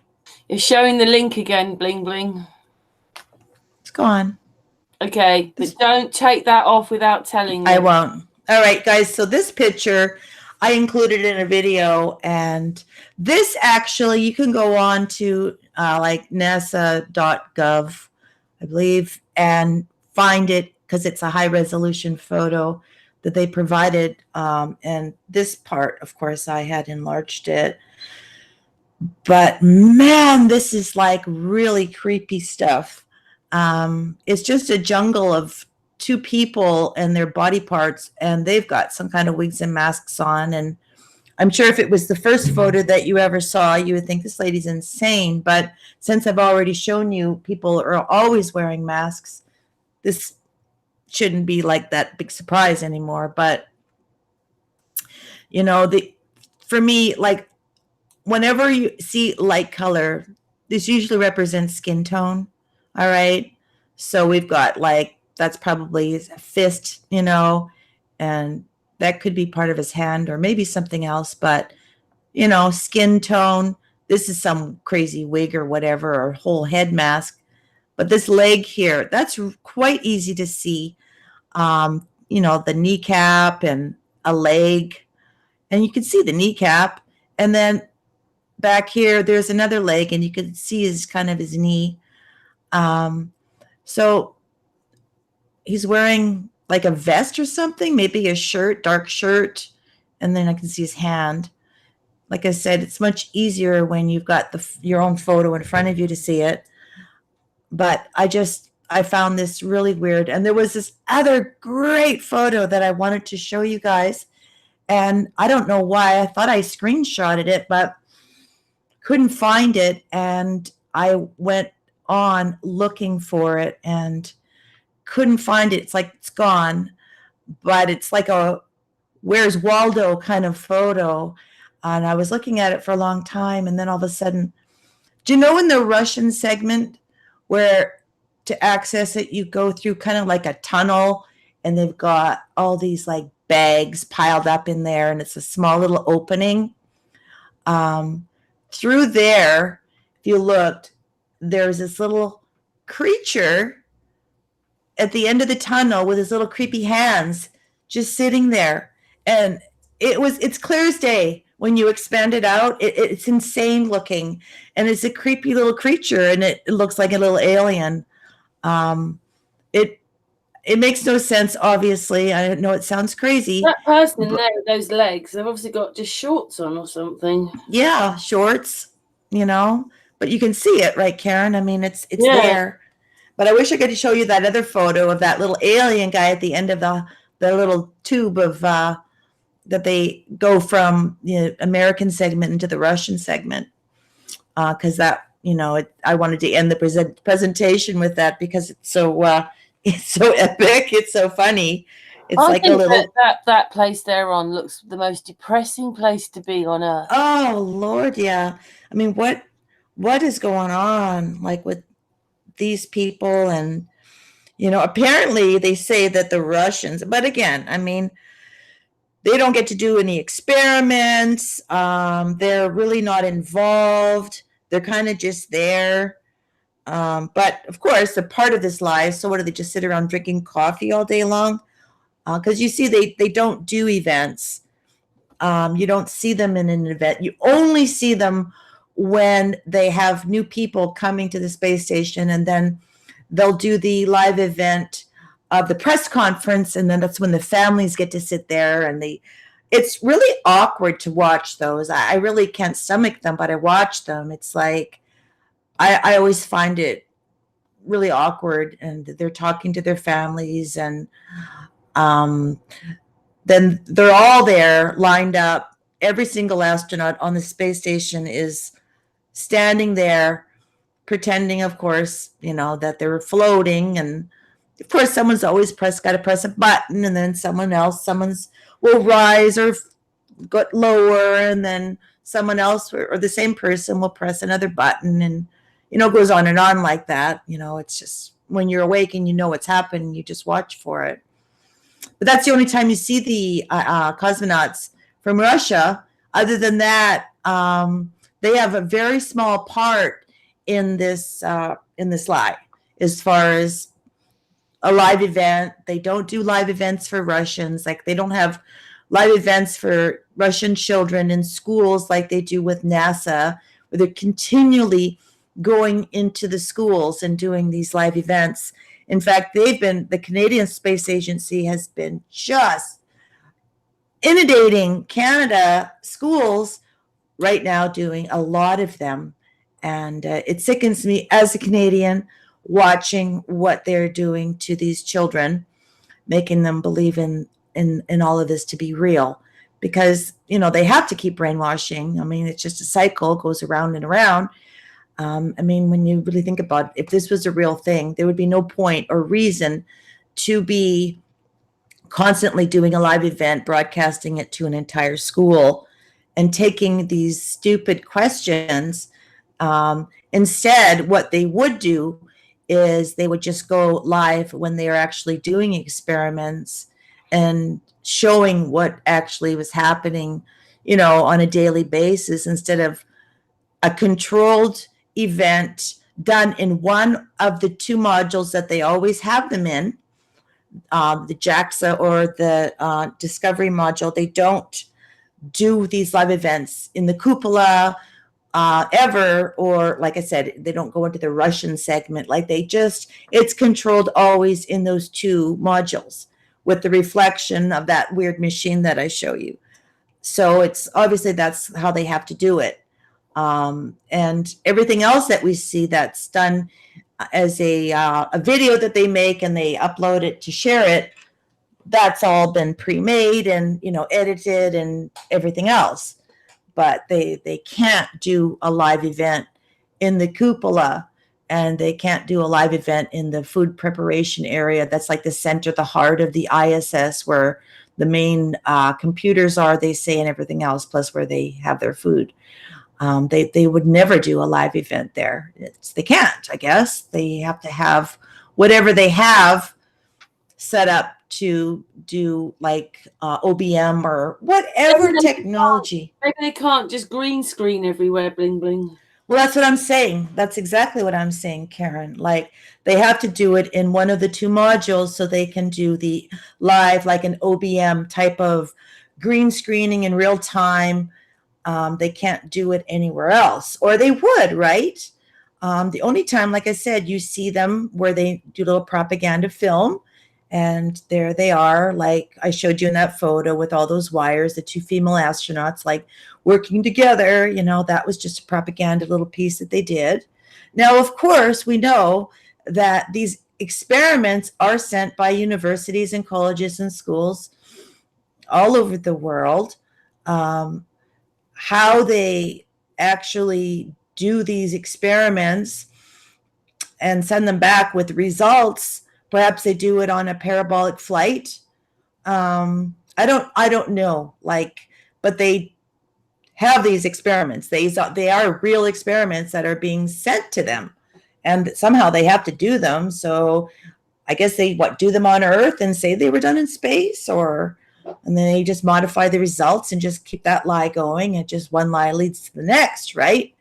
You're showing the link again, Bling Bling. It's gone. Okay, but don't take that off without telling me. I won't. All right, guys. So this picture I included in a video, and this actually you can go on to like nasa.gov, I believe, and find it because it's a high resolution photo that they provided. And this part, of course, I had enlarged it. But man, this is like really creepy stuff. It's just a jungle of two people and their body parts, and they've got some kind of wigs and masks on. And I'm sure if it was the first photo that you ever saw, you would think this lady's insane. But since I've already shown you people are always wearing masks, this shouldn't be like that big surprise anymore. But you know, for me, like whenever you see light color, this usually represents skin tone. All right. So we've got like, that's probably a fist, you know, and that could be part of his hand or maybe something else. But, you know, skin tone, this is some crazy wig or whatever, or whole head mask. But this leg here, that's quite easy to see. You know, the kneecap and a leg. And you can see the kneecap. And then back here, there's another leg, and you can see his kind of his knee. So he's wearing like a vest or something, maybe a shirt, dark shirt, and then I can see his hand. Like I said, it's much easier when you've got your own photo in front of you to see it. But I found this really weird. And there was this other great photo that I wanted to show you guys. And I don't know why. I thought I screenshotted it, but couldn't find it. And I went on looking for it and couldn't find it. It's like it's gone, but it's like a Where's Waldo kind of photo. And I was looking at it for a long time. And then all of a sudden, do you know in the Russian segment where to access it, you go through kind of like a tunnel and they've got all these like bags piled up in there and it's a small little opening. Through there, if you looked, there's this little creature at the end of the tunnel with his little creepy hands just sitting there. And it's clear as day. When you expand it out, it's insane looking. And it's a creepy little creature, and it looks like a little alien. It makes no sense, obviously. I know it sounds crazy. That person there with those legs, they've obviously got just shorts on or something. Yeah, shorts, you know. But you can see it, right, Karen? I mean, it's there. But I wish I could show you that other photo of that little alien guy at the end of the little tube of that they go from the American segment into the Russian segment. Because that, you know, I wanted to end the presentation with that because it's so epic. It's so funny. It's I like think a little that place they're on looks the most depressing place to be on earth. Oh Lord, yeah. I mean, what is going on like with these people? And you know, apparently they say that the Russians, but again, I mean, they don't get to do any experiments. They're really not involved. They're kind of just there. But of course, they're part of this lie. So what do they just sit around drinking coffee all day long? Because you see, they don't do events. You don't see them in an event. You only see them when they have new people coming to the space station, and then they'll do the live event of the press conference, and then that's when the families get to sit there, and it's really awkward to watch those. I really can't stomach them, but I watch them. It's like I always find it really awkward, and they're talking to their families, and then they're all there lined up. Every single astronaut on the space station is standing there pretending, of course, you know, that they're floating, and Of course, someone's always got to press a button, and then someone's will rise or get lower, and then someone else or the same person will press another button, and it goes on and on like that. It's just when you're awake and you know what's happening, you just watch for it. But that's the only time you see the cosmonauts from Russia. Other than that, they have a very small part in this live as far as a live event. They don't do live events for Russians. Like they don't have live events for Russian children in schools like they do with NASA, where they're continually going into the schools and doing these live events. In fact, the Canadian Space Agency has been just inundating Canada schools right now, doing a lot of them. And it sickens me as a Canadian watching what they're doing to these children, making them believe in all of this to be real, because they have to keep brainwashing. I mean, it's just a cycle, goes around and around. I mean, when you really think about it, if this was a real thing, there would be no point or reason to be constantly doing a live event, broadcasting it to an entire school, and taking these stupid questions. Instead, what they would do is they would just go live when they are actually doing experiments and showing what actually was happening, on a daily basis, instead of a controlled event done in one of the two modules that they always have them in, the JAXA or the Discovery module. They don't do these live events in the cupola ever, or like I said, they don't go into the Russian segment. Like it's controlled always in those two modules with the reflection of that weird machine that I show you. So it's obviously that's how they have to do it. And everything else that we see that's done as a video that they make and they upload it to share it, that's all been pre-made and edited and everything else. But they can't do a live event in the cupola, and they can't do a live event in the food preparation area. That's like the center, the heart of the ISS, where the main computers are, they say, and everything else, plus where they have their food. They would never do a live event there. They can't, I guess. They have to have whatever they have set up to do, like OBM or whatever technology. Maybe they can't just green screen everywhere, Bling Bling. Well, that's what I'm saying. That's exactly what I'm saying, Karen. Like they have to do it in one of the two modules so they can do the live, like an OBM type of green screening in real time. They can't do it anywhere else, or they would, right? The only time, like I said, you see them where they do a little propaganda film, and there they are, like I showed you in that photo with all those wires, the two female astronauts like working together. That was just a propaganda little piece that they did. Now, of course, we know that these experiments are sent by universities and colleges and schools all over the world. How they actually do these experiments and send them back with results, perhaps they do it on a parabolic flight. I don't know, but they have these experiments. They are real experiments that are being sent to them, and somehow they have to do them. So I guess they do them on Earth and say they were done in space, and then they just modify the results and just keep that lie going, and just one lie leads to the next, right?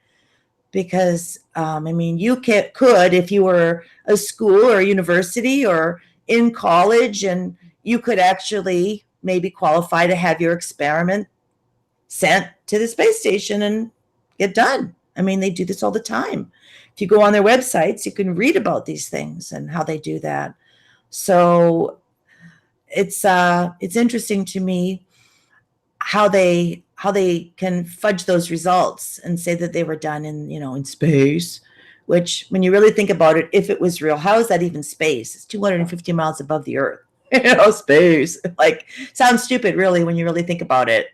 Because, you could, if you were a school or a university or in college, and you could actually maybe qualify to have your experiment sent to the space station and get done. They do this all the time. If you go on their websites, you can read about these things and how they do that. So it's interesting to me how they can fudge those results and say that they were done in space, which, when you really think about it, if it was real, how is that even space? It's 250 miles above the Earth. Space, sounds stupid, really, when you really think about it.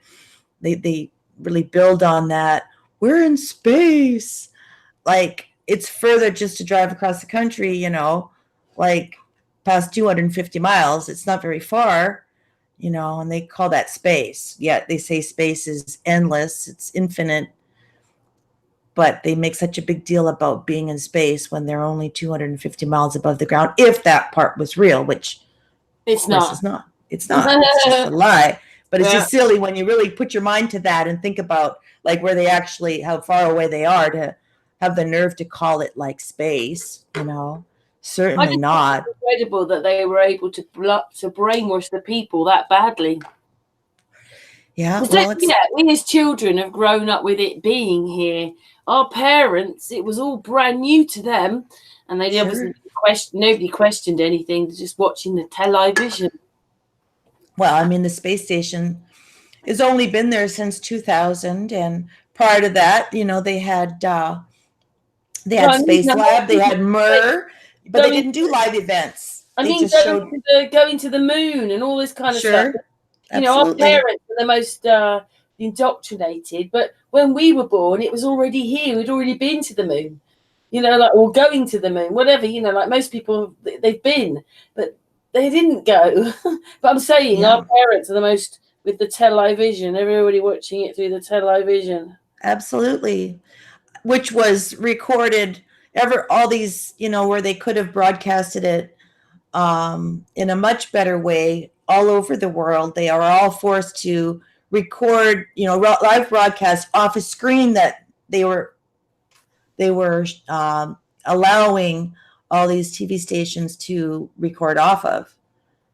They really build on that. We're in space. It's further just to drive across the country, past 250 miles. It's not very far, you know, and they call that space. Yet they say space is endless, it's infinite, but they make such a big deal about being in space when they're only 250 miles above the ground, if that part was real, which It's of course not. is not. It's not. It's just a lie. But it's Yeah. just silly when you really put your mind to that and think about like where they actually, how far away they are to have the nerve to call it like space, you know. I Certainly just think not. it's incredible that they were able to brainwash the people that badly. Yeah, Because well, don't it's forget, we as children have grown up with it being here. Our parents, it was all brand new to them, and they Sure. obviously nobody questioned anything. They're just watching the television. well, I mean, the space station has only been there since 2000, and prior to that, you know, they had No, I mean, Space Lab, they had MER, but they going. didn't do live events. I They mean, just showed. going to the moon and all this kind of stuff. Sure, You know, our absolutely. parents are the most indoctrinated, but when we were born, it was already here. We'd already been to the moon, you know, like, or going to the moon, whatever, you know, like most people, they've been, but they didn't go. But I'm saying Yeah. our parents are the most with the television, everybody watching it through the television. Absolutely. Which was recorded all these, you know, where they could have broadcasted it in a much better way all over the world. They are all forced to record, you know, live broadcast off a screen that they were allowing all these TV stations to record off of.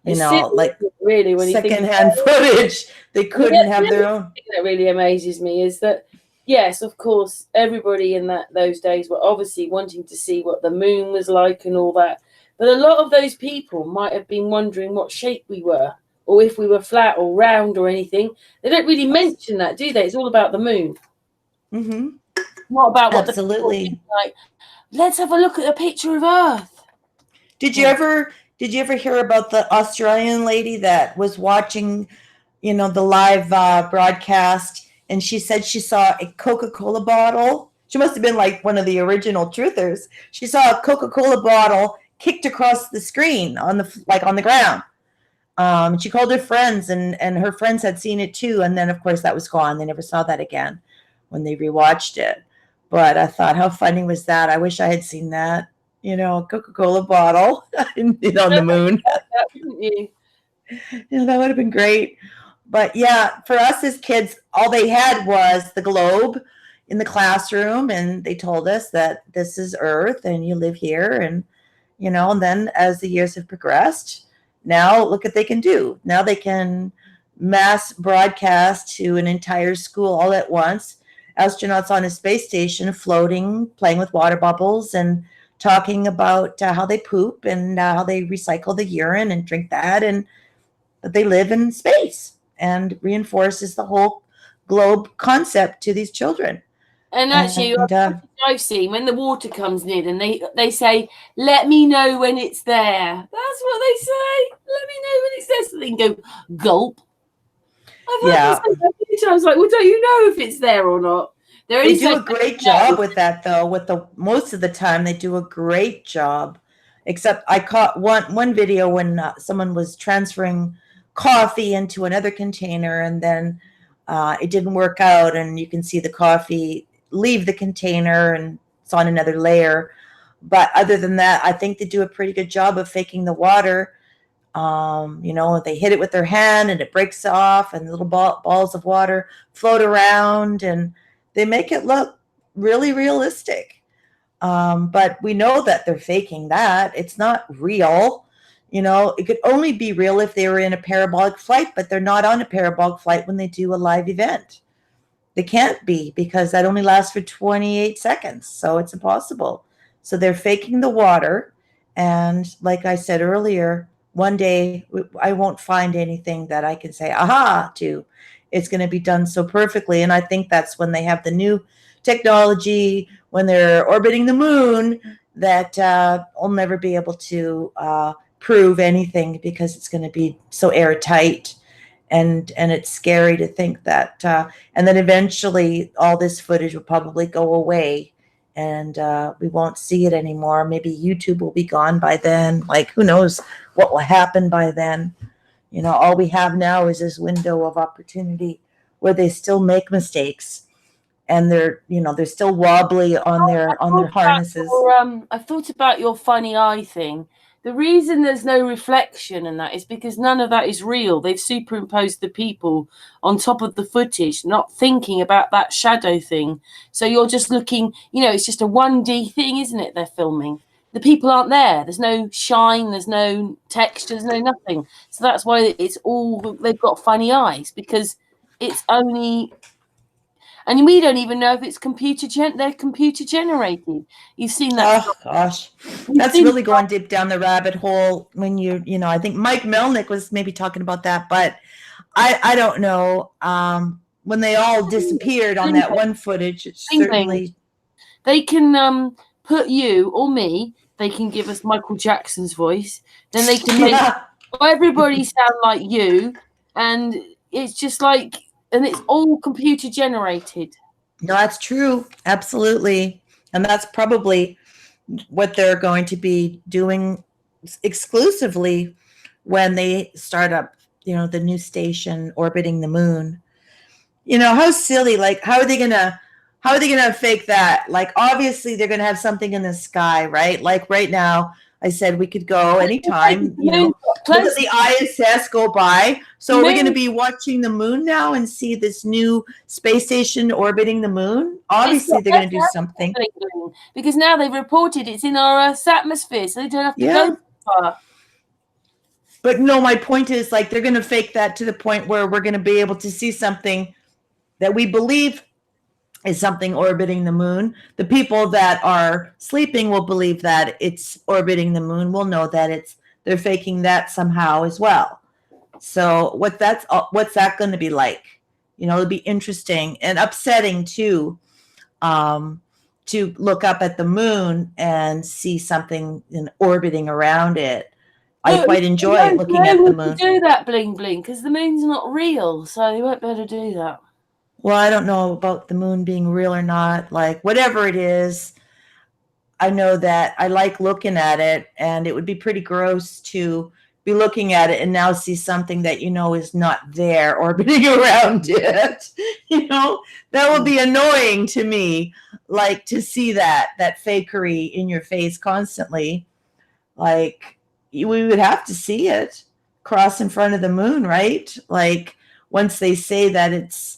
You It's know, silly, like really, when you think secondhand footage. They couldn't have their own. thing that really amazes me is that, yes, of course, everybody in those days were obviously wanting to see what the moon was like and all that. But a lot of those people might have been wondering what shape we were, or if we were flat or round or anything. They don't really mention that, do they? It's all about the moon. Mm-hmm. Not about what Absolutely. like. Let's have a look at a picture of Earth. Did you ever hear about the Australian lady that was watching, you know, the live broadcast, and she said she saw a Coca-Cola bottle? She must have been like one of the original truthers. She saw a Coca-Cola bottle kicked across the screen on the ground. She called her friends, and her friends had seen it too. And then, of course, that was gone. They never saw that again when they rewatched it. But I thought, how funny was that? I wish I had seen that. You know, a Coca-Cola bottle on the moon. Wouldn't you? You know, that would have been great. But yeah, for us as kids, all they had was the globe in the classroom, and they told us that this is Earth and you live here. And, you know, and then as the years have progressed, now look what they can do. Now they can mass broadcast to an entire school all at once. Astronauts on a space station floating, playing with water bubbles, and talking about how they poop and how they recycle the urine and drink that, and that they live in space, and reinforces the whole globe concept to these children. And actually, And I've seen when the water comes in and they say, "Let me know when it's there." That's what they say. Let me know when it's there, so they can go gulp. I've heard yeah, them say that many times. Like, well, don't you know if it's there or not? they do a great job with that, though. Most of the time, they do a great job. Except I caught one video when someone was transferring coffee into another container, and then it didn't work out, and you can see the coffee leave the container and it's on another layer. But other than that, I think they do a pretty good job of faking the water. You know, they hit it with their hand and it breaks off, and little balls of water float around, and they make it look really realistic. But we know that they're faking that. It's not real. You know, it could only be real if they were in a parabolic flight, but they're not on a parabolic flight when they do a live event. They can't be, because that only lasts for 28 seconds. So it's impossible. So they're faking the water. And like I said earlier, one day I won't find anything that I can say, aha, to. It's going to be done so perfectly. And I think that's when they have the new technology, when they're orbiting the moon, that I'll never be able to prove anything, because it's going to be so airtight. And it's scary to think that, and then eventually all this footage will probably go away, and we won't see it anymore. Maybe YouTube will be gone by then. Like, who knows what will happen by then? You know, all we have now is this window of opportunity where they still make mistakes, and they're still wobbly on their harnesses. I thought about your funny eye thing. The reason there's no reflection in that is because none of that is real. They've superimposed the people on top of the footage, not thinking about that shadow thing. So you're just looking, it's just a 1D thing, isn't it? They're filming. The people aren't there. There's no shine, there's no texture, there's no nothing. So that's why they've got funny eyes, because it's only... And we don't even know if it's they're computer generated. You've seen that. Oh gosh, that's really going deep down the rabbit hole. When I think Mike Melnick was maybe talking about that, but I don't know. When they all disappeared on that one footage, it's certainly they can put you or me. They can give us Michael Jackson's voice. Then they can make everybody sound like you, and it's just like. And it's all computer generated. No, that's true. Absolutely. And that's probably what they're going to be doing exclusively when they start up, the new station orbiting the moon. How silly, like, how are they going to fake that? Like, obviously they're going to have something in the sky, right? Like right now, I said we could go anytime, look at the ISS go by. So we're going to be watching the moon now and see this new space station orbiting the moon. Obviously, they're going to do something. Because now they've reported it's in our atmosphere, so they don't have to go far. But no, my point is, like, they're going to fake that to the point where we're going to be able to see something that we believe is something orbiting the moon. The people that are sleeping will believe that it's orbiting the moon. We'll know that they're faking that somehow as well. So what's that going to be like? It'll be interesting and upsetting too, to look up at the moon and see something orbiting around it. I quite enjoy looking at the moon. Do that, Bling Bling, because the moon's not real, so they won't be able to do that. Well, I don't know about the moon being real or not. Like, whatever it is, I know that I like looking at it, and it would be pretty gross to be looking at it and now see something that is not there orbiting around it. That would be annoying to me, like, to see that fakery in your face constantly. Like, we would have to see it cross in front of the moon, right? Like, once they say that it's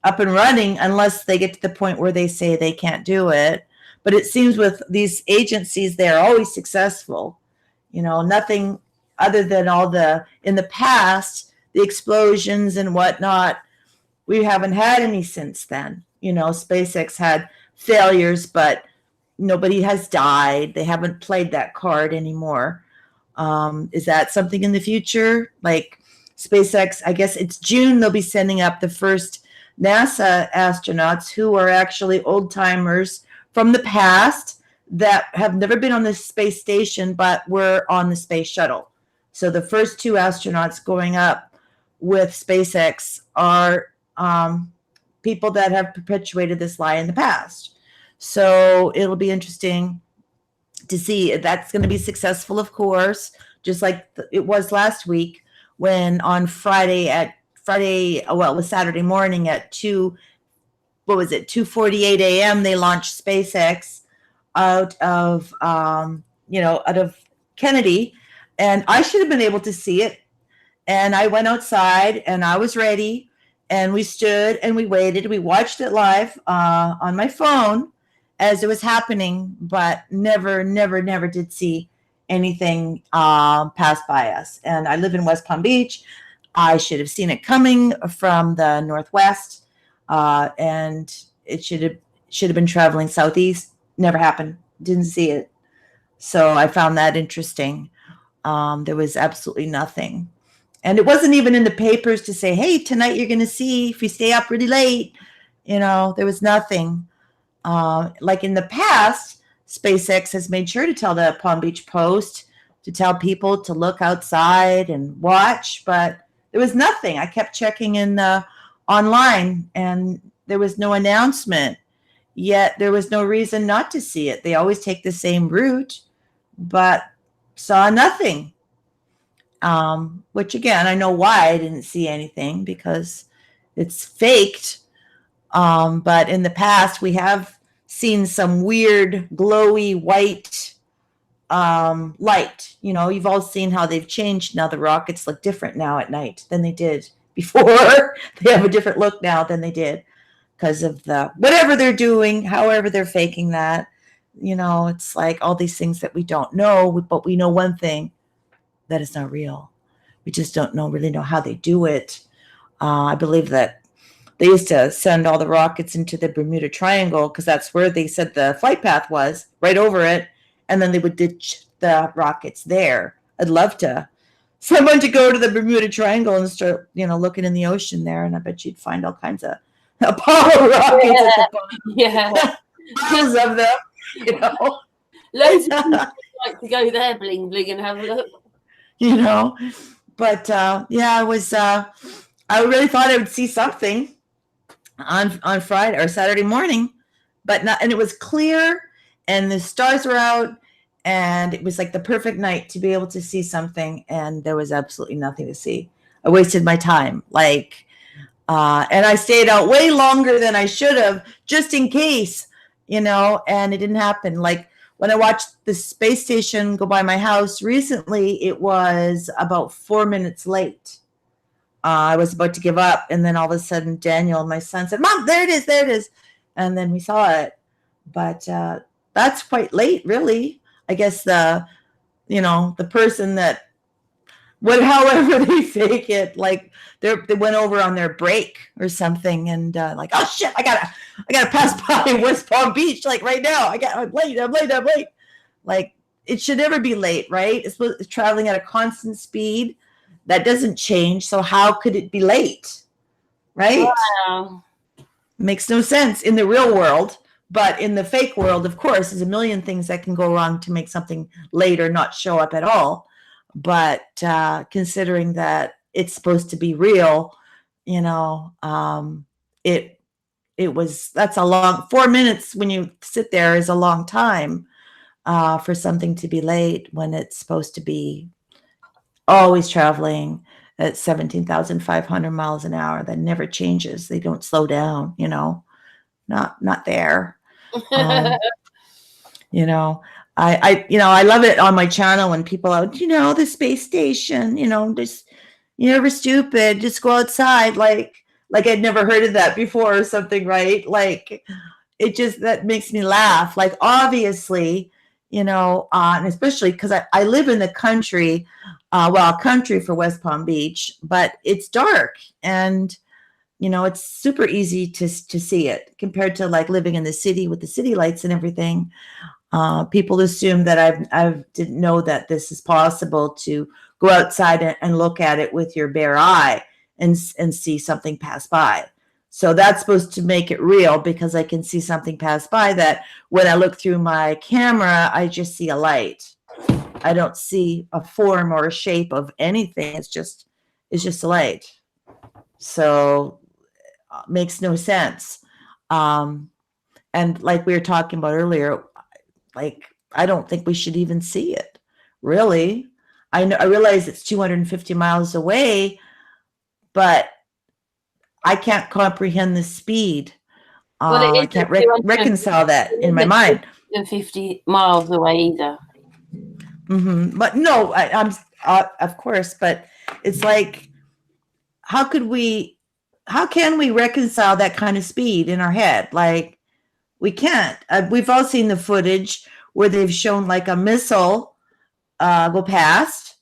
up and running, unless they get to the point where they say they can't do it. But it seems with these agencies, they're always successful. Nothing other than in the past, the explosions and whatnot, we haven't had any since then. SpaceX had failures, but nobody has died. They haven't played that card anymore. Is that something in the future? Like SpaceX, I guess it's June, they'll be sending up the first NASA astronauts who are actually old timers from the past that have never been on the space station, but were on the space shuttle. So the first 2 astronauts going up with SpaceX are people that have perpetuated this lie in the past. So it'll be interesting to see if that's going to be successful, of course, just like it was last week when on it was Saturday morning at 2:48 a.m. they launched SpaceX out of Kennedy, and I should have been able to see it. And I went outside and I was ready, and we stood and we waited. We watched it live on my phone as it was happening, but never did see anything pass by us. And I live in West Palm Beach. I should have seen it coming from the northwest, and it should have been traveling southeast. Never happened. Didn't see it. So I found that interesting. There was absolutely nothing. And it wasn't even in the papers to say, hey, tonight you're going to see if you stay up really late. There was nothing. Like in the past, SpaceX has made sure to tell the Palm Beach Post to tell people to look outside and watch, but there was nothing. I kept checking in online, and there was no announcement. yet there was no reason not to see it. They always take the same route, but saw nothing. Which again, I know why I didn't see anything, because it's faked. But in the past, we have seen some weird, glowy white light. You know, you've all seen how they've changed now. The rockets look different now at night than they did before. They have a different look now than they did because of the whatever they're doing, however they're faking that. You know, it's like all these things that we don't know, but we know one thing, that it's not real. We just don't really know how they do it. I believe that they used to send all the rockets into the Bermuda Triangle because that's where they said the flight path was, right over it. And then they would ditch the rockets there. I'd love someone to go to the Bermuda Triangle and start, looking in the ocean there. And I bet you'd find all kinds of Apollo rockets at the bottom. Yeah. Piles of them, Loads of people like to go there, Bling Bling, and have a look. But yeah, I really thought I would see something on Friday or Saturday morning, but not, and it was clear and the stars were out and it was like the perfect night to be able to see something, and there was absolutely nothing to see. I wasted my time, and I stayed out way longer than I should have just in case, and it didn't happen. Like when I watched the space station go by my house recently, it was about 4 minutes late. I was about to give up, and then all of a sudden Daniel, my son, said, "Mom, there it is." And then we saw it. But that's quite late, really. I guess the person that however they fake it, like they went over on their break or something, and oh shit, I gotta pass by West Palm Beach like right now. I'm late. Like it should never be late, right? It's traveling at a constant speed. That doesn't change. So how could it be late? Right? Wow. Makes no sense in the real world, but in the fake world, of course, there's a million things that can go wrong to make something late or not show up at all. But considering that it's supposed to be real, that's a long 4 minutes when you sit there is a long time for something to be late when it's supposed to be always traveling at 17,500 miles an hour. That never changes. They don't slow down, not there. I love it on my channel when people out, the space station, just, you're never stupid. Just go outside. Like I'd never heard of that before or something, right? Like that makes me laugh. Like obviously, and especially because I live in the country, country for West Palm Beach, but it's dark and, it's super easy to see it compared to like living in the city with the city lights and everything. People assume that I didn't know that this is possible to go outside and look at it with your bare eye and see something pass by. So that's supposed to make it real because I can see something pass by that when I look through my camera, I just see a light. I don't see a form or a shape of anything. It's just a light. So makes no sense. And like we were talking about earlier, like I don't think we should even see it. Really. I realize it's 250 miles away, but I can't comprehend the speed. I can't reconcile that in my mind. 50 miles away either. Mm-hmm. But no, I'm of course, but it's like, how can we reconcile that kind of speed in our head? Like we can't. We've all seen the footage where they've shown like a missile go past,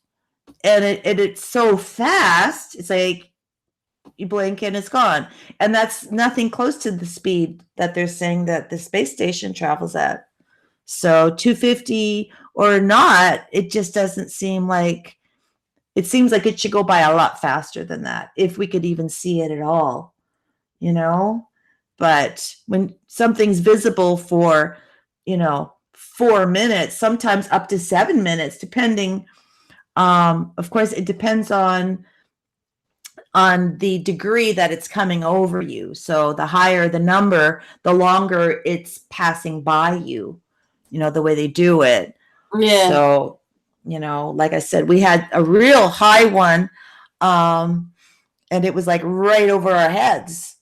and it's so fast. It's like you blink and it's gone, and that's nothing close to the speed that they're saying that the space station travels at. So 250 or not, it just doesn't seem like. It seems like it should go by a lot faster than that, if we could even see it at all, But when something's visible for, 4 minutes, sometimes up to 7 minutes, depending. Of course, it depends on on the degree that it's coming over you. So the higher the number, the longer it's passing by you, the way they do it. Yeah. So, like I said, we had a real high one, and it was like right over our heads.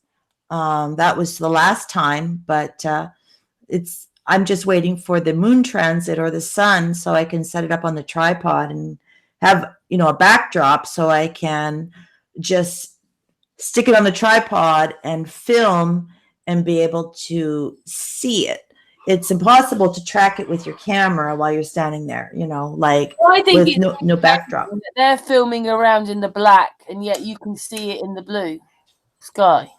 That was the last time, but I'm just waiting for the moon transit or the sun so I can set it up on the tripod and have, a backdrop so I can just stick it on the tripod and film and be able to see it. It's impossible to track it with your camera while you're standing there, like I think with no backdrop. They're filming around in the black, and yet you can see it in the blue sky,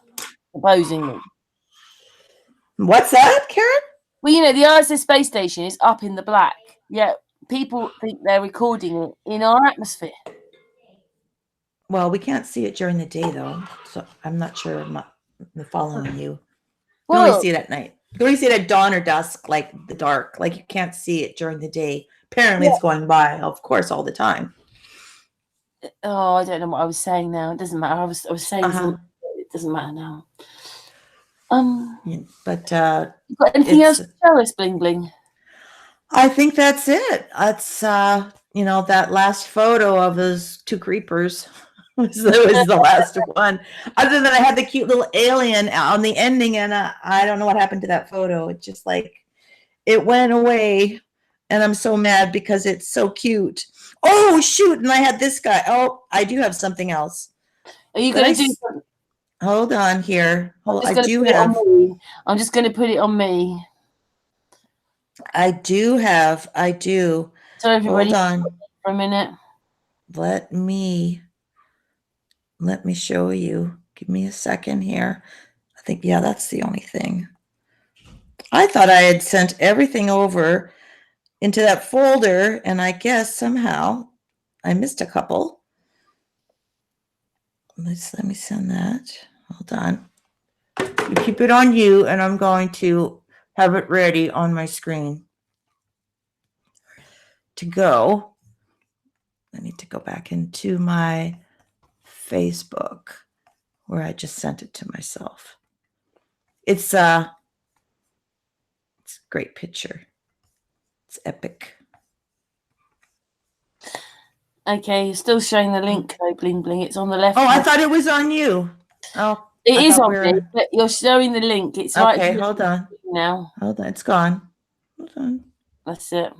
supposedly. What's that, Karen? Well, the ISS space station is up in the black, yet people think they're recording it in our atmosphere. Well, we can't see it during the day, though, so I'm not sure I'm following you. You Well, only see it at night. You only see it at dawn or dusk, like the dark. Like you can't see it during the day. Apparently, it's going by, of course, all the time. Oh, I don't know what I was saying now. It doesn't matter. I was saying something. It doesn't matter now. But you got anything else to show us, Bling Bling? I think that's it. That's that last photo of those two creepers was the last one. Other than I had the cute little alien on the ending, and I don't know what happened to that photo. It just it went away, and I'm so mad because it's so cute. Oh shoot! And I had this guy. Oh, I do have something else. Are you going to do something? Hold on here. I'm just going to put it on me. I do. So everybody, hold on for a minute. Let me show you. Give me a second here. I think, yeah, that's the only thing. I thought I had sent everything over into that folder, and I guess somehow I missed a couple. Let me send that. Hold on. You keep it on you, and I'm going to have it ready on my screen to go. I need to go back into my Facebook where I just sent it to myself. It's a great picture. It's epic. Okay, you're still showing the link though, Bling Bling. It's on the left. Oh, I thought it was on you. Oh, it is on me, but you're showing the link. It's right. Okay, hold on. Now. Hold on, it's gone. Hold on. That's it.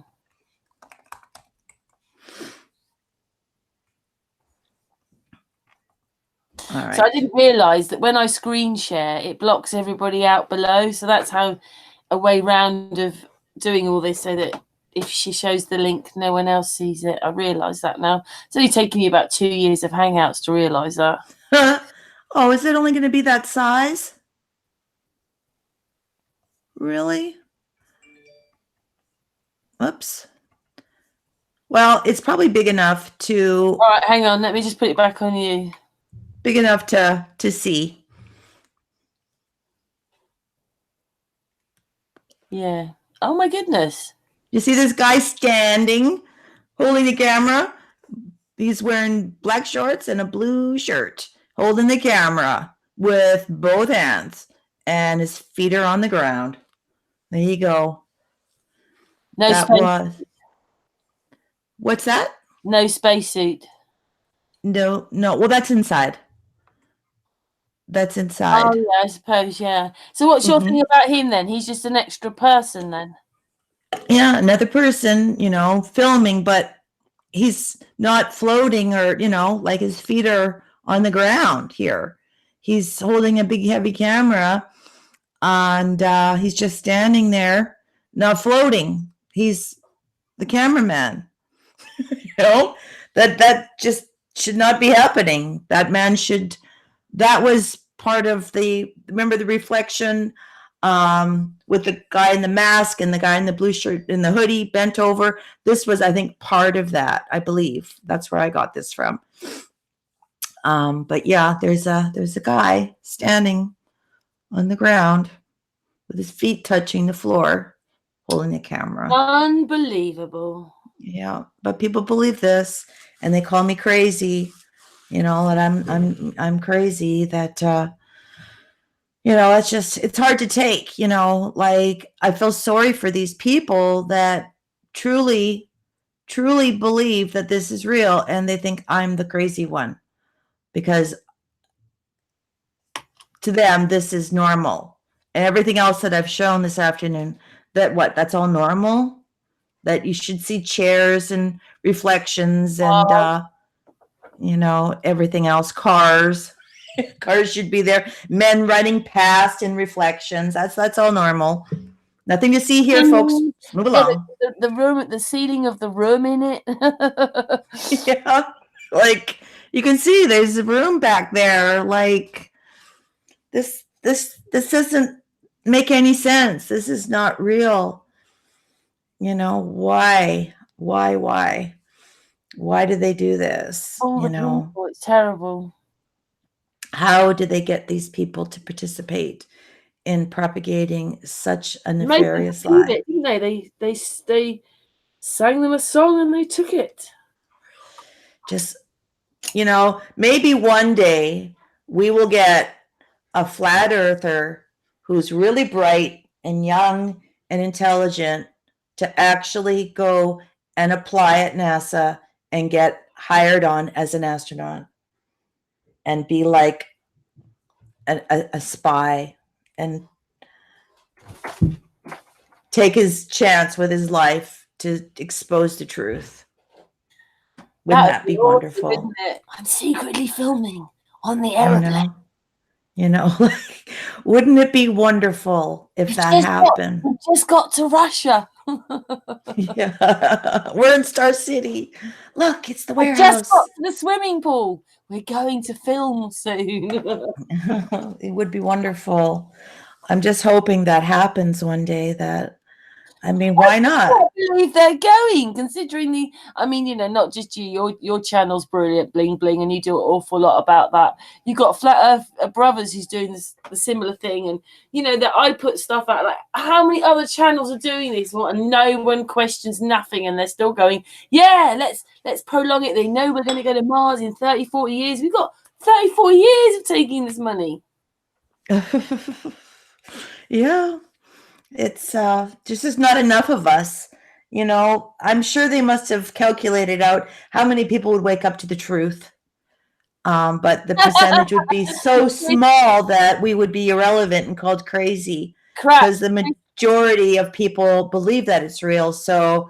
All right. So I didn't realise that when I screen share, it blocks everybody out below. So that's how a way round of doing all this, so that if she shows the link, no one else sees it. I realise that now. It's only taken you about 2 years of Hangouts to realise that. Oh, is it only going to be that size? Really? Oops. Well, it's probably big enough to... All right, hang on. Let me just put it back on you. Big enough to see. Yeah. Oh, my goodness. You see this guy standing, holding the camera? He's wearing black shorts and a blue shirt, holding the camera with both hands, and his feet are on the ground. There you go. No space. What's that? No spacesuit. No. Well, that's inside. That's inside. Oh, yeah, I suppose, yeah. So what's your thing about him then? He's just an extra person then? Yeah, another person, filming, but he's not floating or, like his feet are on the ground here. He's holding a big, heavy camera, and he's just standing there, not floating. He's the cameraman. That just should not be happening. That man should... That was part of remember the reflection with the guy in the mask and the guy in the blue shirt and the hoodie bent over. This was, I think, part of that. I believe that's where I got this from. But yeah, there's a guy standing on the ground with his feet touching the floor, holding the camera. Unbelievable. Yeah, but people believe this, and they call me crazy. you know, and I'm crazy that, you know, it's hard to take, you know, like I feel sorry for these people that truly, truly believe that this is real and they think I'm the crazy one because to them, this is normal. And everything else that I've shown this afternoon, that's all normal, that you should see chairs and reflections and, you know, everything else, cars. Cars should be there. Men running past in reflections. That's all normal. Nothing to see here, folks. Move Yeah, along. the room, the ceiling of the room in it. Yeah, like you can see there's a room back there. Like this doesn't make any sense. This is not real. You know, why do they do this? Oh, You know, people, it's terrible. how do they get these people to participate in propagating such a They made them nefarious believe lie? it, didn't they? They sang them a song and they took it. Just, you know, maybe one day we will get a flat earther who's really bright and young and intelligent to actually go and apply at NASA and get hired on as an astronaut and be like a spy and take his chance with his life to expose the truth. Wouldn't that be awesome, wonderful? isn't it? I'm secretly filming on the You aeroplane. know, like, wouldn't it be wonderful if that happened? We just got to Russia. Yeah, we're in Star City. Look, it's the I warehouse. just got to the swimming pool. We're going to film soon. It would be wonderful. I'm just hoping that happens one day. I mean, why not? I can't believe they're going, considering I mean, you know, not just you, your channel's brilliant, Bling Bling, and you do an awful lot about that. You've got Flat Earth Brothers who's doing the similar thing, and you know that I put stuff out. Like, how many other channels are doing this? And no one questions nothing, and they're still going, yeah, let's prolong it. They know we're going to go to Mars in 30, 40 years. We've got 34 years of taking this money. Yeah. It's just there's not enough of us. You know, I'm sure they must have calculated out how many people would wake up to the truth. But the percentage would be so small that we would be irrelevant and called crazy because the majority of people believe that it's real. So,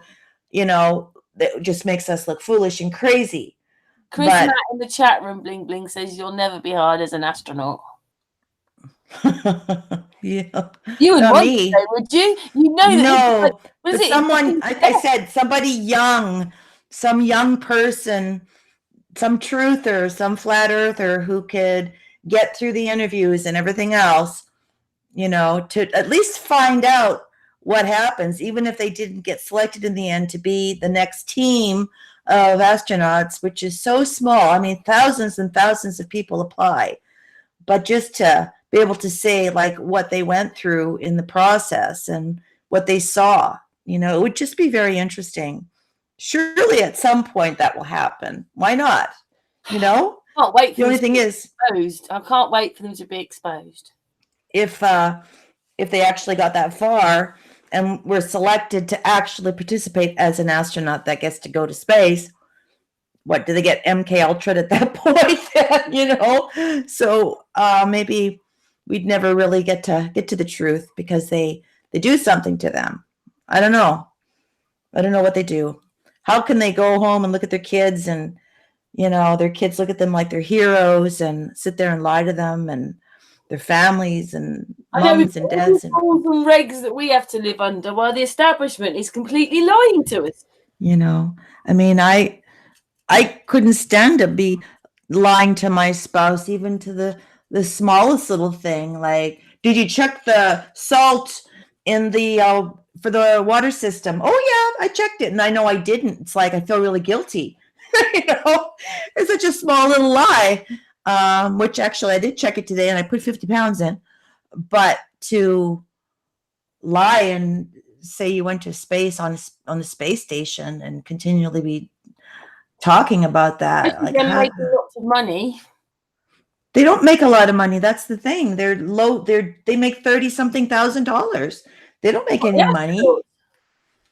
you know, it just makes us look foolish and crazy. Chris Matt in the chat room, Bling Bling, says you'll never be hired as an astronaut. Yeah, you would not want me. to say, would you? You know that. No, but someone. I said somebody young, some young person, some truther, some flat earther who could get through the interviews and everything else. You know, to at least find out what happens, even if they didn't get selected in the end to be the next team of astronauts, which is so small. I mean, thousands and thousands of people apply, but just to be able to say like what they went through in the process and what they saw, you know, it would just be very interesting. Surely at some point that will happen. Why not? You know, I can't wait for the only thing is exposed. I can't wait for them to be exposed. If they actually got that far and were selected to actually participate as an astronaut that gets to go to space, what do they get MK Ultra at that point? You know, so maybe we'd never really get to the truth because they do something to them. I don't know what they do. How can they go home and look at their kids and, you know, their kids look at them like they're heroes and sit there and lie to them and their families and moms and dads and rules and regs that we have to live under while the establishment is completely lying to us. You know, I mean, I couldn't stand to be lying to my spouse, even to the smallest little thing. Like, did you check the salt in the for the water system? Oh yeah, I checked it, and I know I didn't. It's like I feel really guilty. You know, it's such a small little lie. Which actually I did check it today, and I put 50 pounds in. But to lie and say you went to space on the space station and continually be talking about that, like them making lots of money. They don't make a lot of money. That's the thing. They're low. They make $30,000. They don't make any money.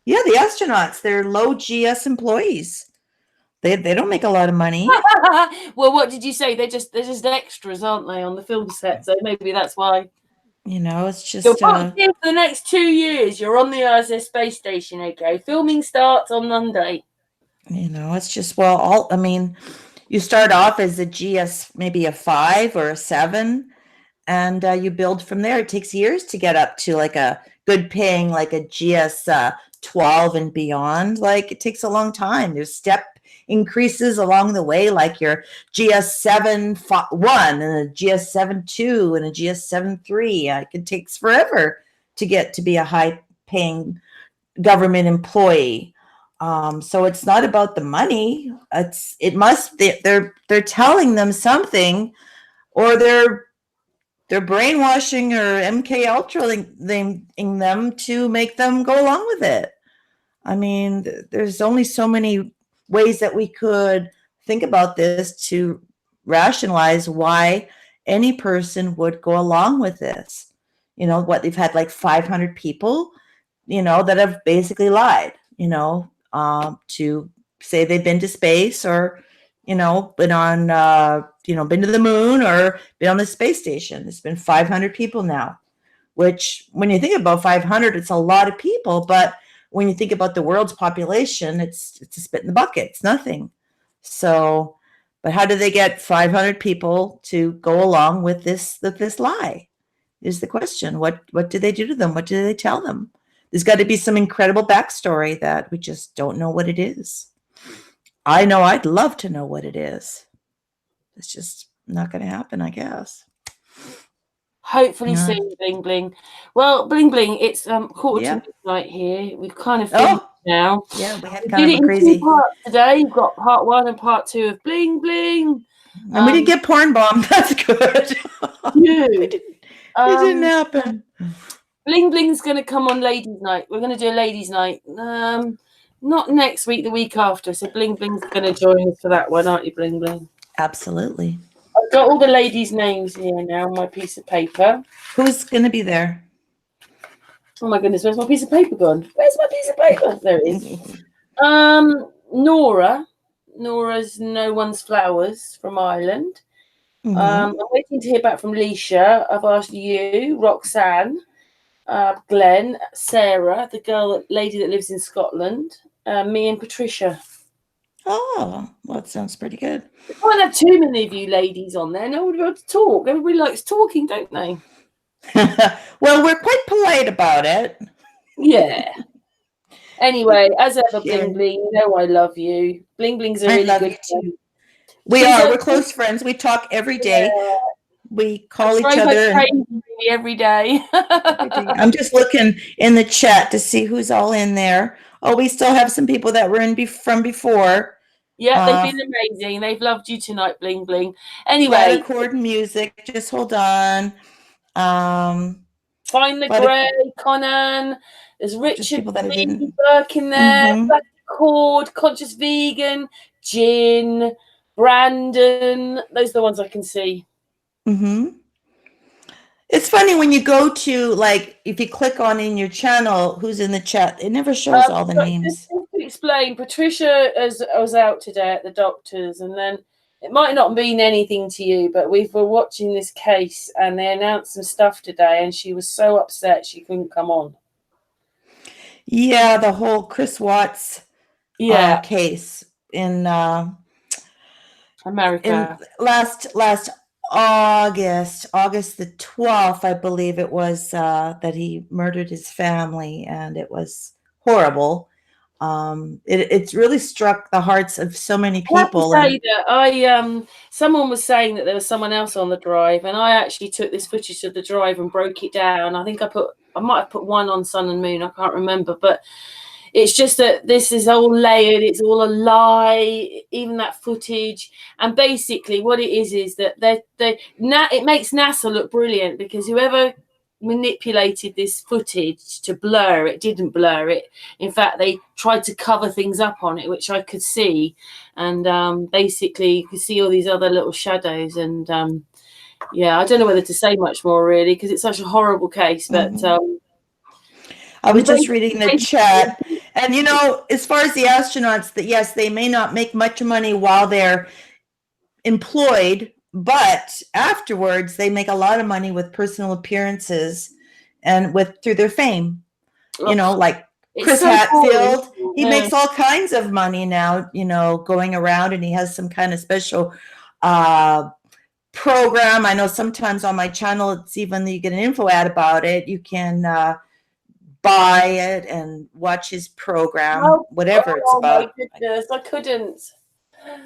Yeah, the astronauts. They're low GS employees. They don't make a lot of money. Well, what did you say? They're just extras, aren't they, on the film set? So maybe that's why. You know, it's just. You're booked in for the next 2 years. You're on the ISS space station. Okay, filming starts on Monday. You know, it's just I mean, you start off as a GS, maybe a 5 or a 7, and you build from there. It takes years to get up to like a good paying, like a GS 12 and beyond. Like it takes a long time. There's step increases along the way, like your GS 7.1 and a GS 7.2 and a GS 7.3. It takes forever to get to be a high paying government employee. So it's not about the money. They're telling them something, or they're brainwashing or MK Ultraing them to make them go along with it. I mean, there's only so many ways that we could think about this to rationalize why any person would go along with this. You know, what they've had like 500 people, you know, that have basically lied, you know, to say they've been to space or, you know, been on, been to the moon or been on the space station. It's been 500 people now, which when you think about 500, it's a lot of people. But when you think about the world's population, it's a spit in the bucket. It's nothing. So, but how do they get 500 people to go along with this lie is the question. What do they do to them? What do they tell them? There's got to be some incredible backstory that we just don't know what it is. I know I'd love to know what it is. It's just not going to happen, I guess. Hopefully soon, Bling Bling. Well, Bling Bling, it's quarter to midnight here. We've kind of finished now. Yeah, we had kind of a crazy part today. You've got part 1 and part 2 of Bling Bling. And we didn't get porn bombed. That's good. It didn't happen. Bling Bling's going to come on ladies' night. We're going to do a ladies' night. Not next week, the week after. So Bling Bling's going to join us for that one, aren't you, Bling Bling? Absolutely. I've got all the ladies' names here now on my piece of paper. Who's going to be there? Oh my goodness, where's my piece of paper gone? Where's my piece of paper? There it is. Nora's No One's Flowers from Ireland. I'm waiting to hear back from Leisha. I've asked you, Roxanne, Glenn, Sarah, the lady that lives in Scotland, me and Patricia. Oh, well, that sounds pretty good. We can't have too many of you ladies on there. No one will be able to talk. Everybody likes talking, don't they? Well, we're quite polite about it. Yeah. Anyway, as ever, Bling Bling, you know I love you. Bling Bling's a really good friend. We're close friends. We talk every day. Yeah. We call each other every day. I'm just looking in the chat to see who's all in there. Oh, we still have some people that were in from before. Yeah, they've been amazing. They've loved you tonight, Bling Bling. Anyway, chord music. Just hold on. Find the Grey, Conan. There's Richard Burke in there. Black Chord, Conscious Vegan, Gin, Brandon. Those are the ones I can see. It's funny when you go to, like, if you click on in your channel who's in the chat, it never shows all the names. Just to explain, Patricia was out today at the doctor's, and then it might not mean anything to you, but we were watching this case and they announced some stuff today, and she was so upset she couldn't come on. Yeah, the whole Chris Watts case in America. In last August the 12th, I believe it was, that he murdered his family, and it was horrible. It's really struck the hearts of so many people. Someone was saying that there was someone else on the drive, and I actually took this footage of the drive and broke it down. I think I might have put one on Sun and Moon. I can't remember, but it's just that this is all layered. It's all a lie, even that footage. And basically what it is that it makes NASA look brilliant, because whoever manipulated this footage to blur it. Didn't blur it. In fact, they tried to cover things up on it, which I could see. And basically, you could see all these other little shadows. And yeah, I don't know whether to say much more, really, because it's such a horrible case. But I was just reading the chat. And, you know, as far as the astronauts, that yes, they may not make much money while they're employed, but afterwards they make a lot of money with personal appearances and through their fame. You know, like Chris Hadfield, he makes all kinds of money now, you know, going around, and he has some kind of special program. I know sometimes on my channel, it's even, you get an info ad about it. You can buy it and watch his program, whatever it's about. Oh my goodness, I couldn't.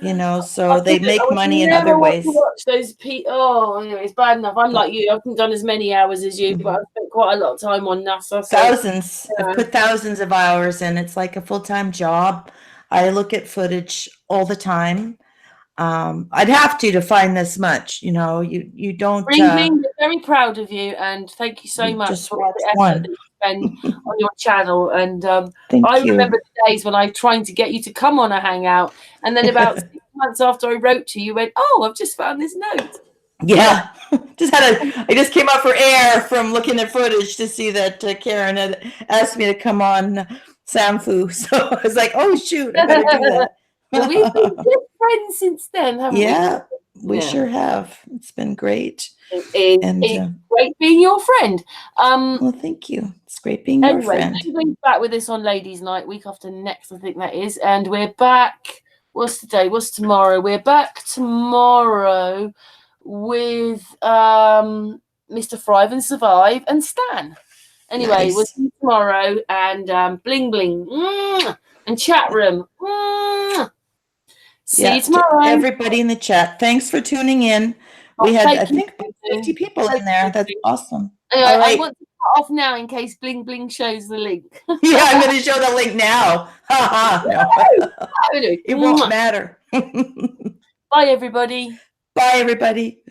You know, so they make money in other ways. Watch those anyway, it's bad enough. I'm like you. I haven't done as many hours as you, but I've spent quite a lot of time on NASA. So, thousands. Yeah. I've put thousands of hours in. It's like a full-time job. I look at footage all the time. I'd have to find this much. You know, you don't. Bling, very proud of you, and thank you so much for the effort that you spend on your channel. And I remember the days when I was trying to get you to come on a hangout, and then about 6 months after I wrote to you, you went, "Oh, I've just found this note." Yeah, I just came out for air from looking at footage to see that Karen had asked me to come on SAMFU, so I was like, "Oh shoot, I better do that." Well, we've been good friends since then, haven't we? Yeah, we sure have. It's been great. It's great being your friend. Well, thank you. It's great being your friend. Anyway, back with this on Ladies' Night, week after next, I think that is. And we're back. What's today? What's tomorrow? We're back tomorrow with Mr. Thrive and Survive and Stan. Anyway, we'll see you tomorrow. And Bling Bling. And chat room. See you tomorrow. Everybody in the chat, thanks for tuning in. We had, I think, 50 people in there. That's awesome. Anyway, all right. I want to cut off now in case Bling Bling shows the link. Yeah, I'm going to show the link now. No. It won't matter. Bye, everybody. Bye, everybody.